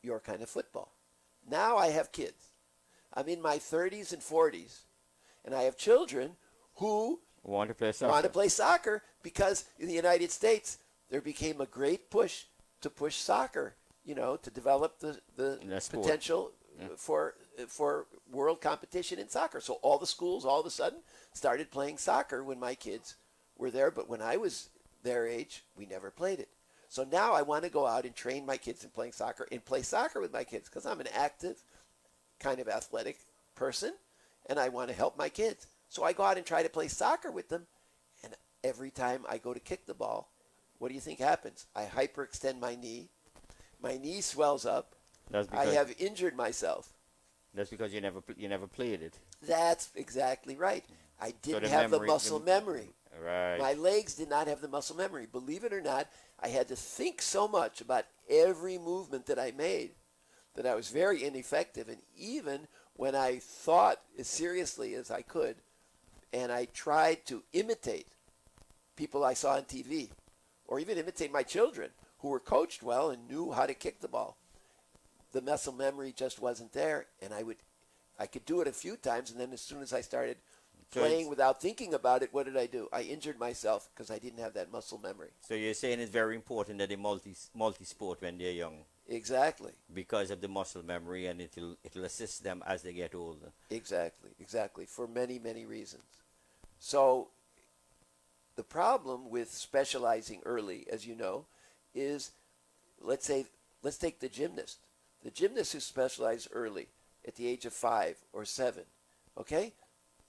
your kind of football. Now I have kids. I'm in my 30s and 40s, and I have children who want to play soccer because in the United States there became a great push to push soccer, to develop the potential for world competition in soccer. So all the schools all of a sudden started playing soccer when my kids were there, but when I was their age, we never played it. So now I want to go out and train my kids in playing soccer and play soccer with my kids because I'm an active, kind of athletic person, and I want to help my kids. So I go out and try to play soccer with them, and every time I go to kick the ball, what do you think happens? I hyperextend my knee swells up, I have injured myself. That's because you never played it. That's exactly right. I didn't have the muscle memory. Right. My legs did not have the muscle memory. Believe it or not, I had to think so much about every movement that I made that I was very ineffective. And even when I thought as seriously as I could, and I tried to imitate people I saw on TV, or even imitate my children who were coached well and knew how to kick the ball, the muscle memory just wasn't there. And I could do it a few times, and then as soon as I started playing without thinking about it, what did I do? I injured myself because I didn't have that muscle memory. So you're saying it's very important that they multi-sport when they're young. Exactly. Because of the muscle memory, and it'll assist them as they get older. Exactly. For many, many reasons. So the problem with specializing early, as you know, is let's take the gymnast. The gymnasts who specialize early at the age of 5 or 7, okay?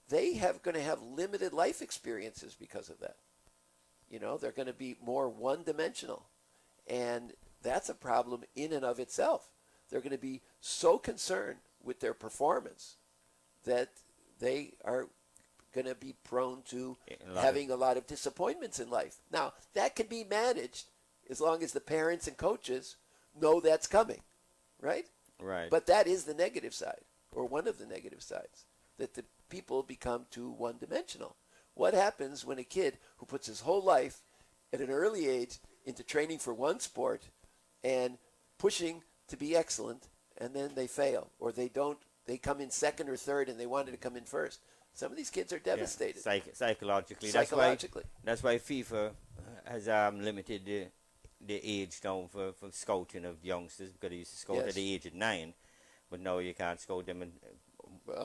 They going to have limited life experiences because of that. They're going to be more one-dimensional. And that's a problem in and of itself. They're going to be so concerned with their performance that they are going to be prone to having a lot of disappointments in life. Now, that can be managed as long as the parents and coaches know that's coming, right? Right. But that is the negative side, or one of the negative sides, that the people become too one-dimensional. What happens when a kid who puts his whole life at an early age into training for one sport and pushing to be excellent, and then they fail, or they come in second or third and they wanted to come in first? Some of these kids are devastated. Yeah, psychologically. That's why FIFA has limited the age down for scouting of youngsters, because they used to scout at the age of 9, but now you can't scout them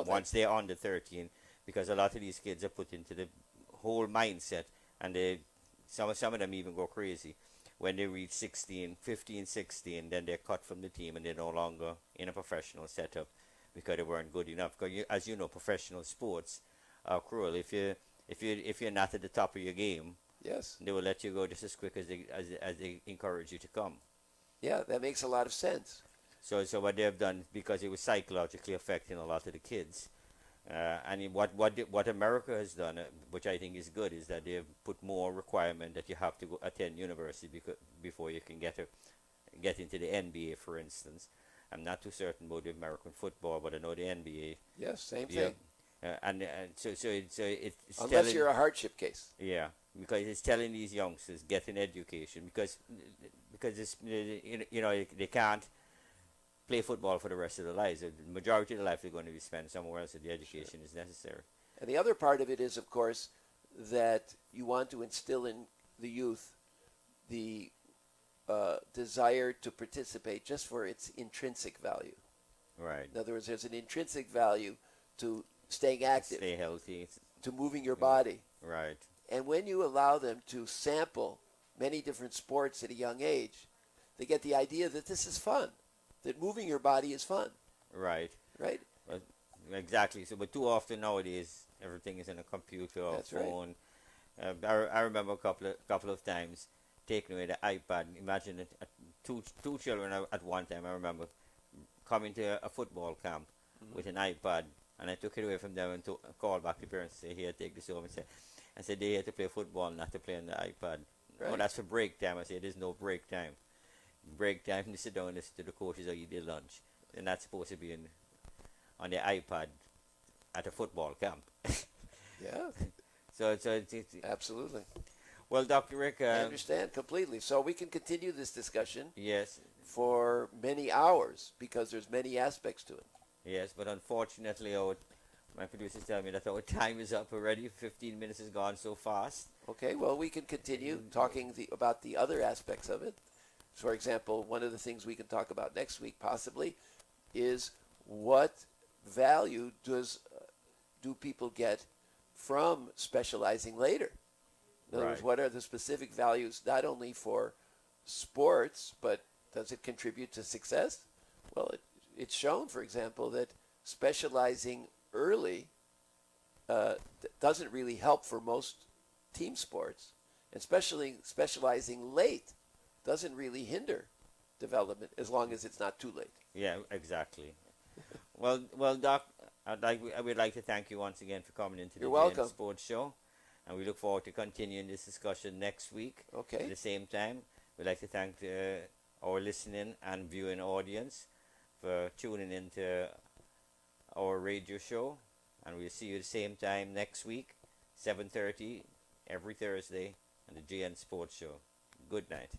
once they're under 13, because a lot of these kids are put into the whole mindset, and some of them even go crazy. When they reach 15, 16, then they're cut from the team and they're no longer in a professional setup because they weren't good enough. Because as you know, professional sports are cruel. If you're not at the top of your game, yes, they will let you go just as quick as they encourage you to come. Yeah, that makes a lot of sense. So what they've done, because it was psychologically affecting a lot of the kids, What America has done, which I think is good, is that they've put more requirement that you have to go attend university before you can get into the NBA, for instance. I'm not too certain about the American football, but I know the NBA. Yes, same Yeah. thing. It's Unless you're a hardship case. Yeah, because it's telling these youngsters get an education because it's, they can't play football for the rest of their lives. The majority of their life they're going to be spent somewhere else, so the education is necessary. And the other part of it is, of course, that you want to instill in the youth the desire to participate just for its intrinsic value. Right. In other words, there's an intrinsic value to staying active, stay healthy, to moving your body. Right. And when you allow them to sample many different sports at a young age, they get the idea that this is fun, that moving your body is fun. Right. Right. Well, exactly. So, but too often nowadays, everything is in a computer or That's right. phone. I remember a couple of times taking away the iPad. Imagine it, two children at one time. I remember coming to a football camp with an iPad, and I took it away from them and called back to parents and say, "Here, take this home." And said they had to play football, not to play on the iPad. Right. Oh, that's for break time. I said, "There's no break time. Break time, you sit down and listen to the coaches or eat their lunch. And that's supposed to be on the iPad at a football camp." Yeah. So it's absolutely. Well, Dr. Rick, I understand completely. So we can continue this discussion. Yes. For many hours because there's many aspects to it. Yes, but unfortunately, my producers tell me that our time is up already. 15 minutes has gone so fast. Okay, well, we can continue talking about the other aspects of it. For example, one of the things we can talk about next week possibly is what value do people get from specializing later? In other words, Right. what are the specific values not only for sports, but does it contribute to success? Well, it's shown, for example, that specializing early doesn't really help for most team sports, and especially specializing late doesn't really hinder development as long as it's not too late. Yeah, exactly. well, Doc, I would like to thank you once again for coming into the You're welcome. GN Sports Show, and we look forward to continuing this discussion next week. Okay. At the same time, we'd like to thank our listening and viewing audience for tuning into our radio show, and we'll see you at the same time next week, 7:30 every Thursday on the GN Sports Show. Good night.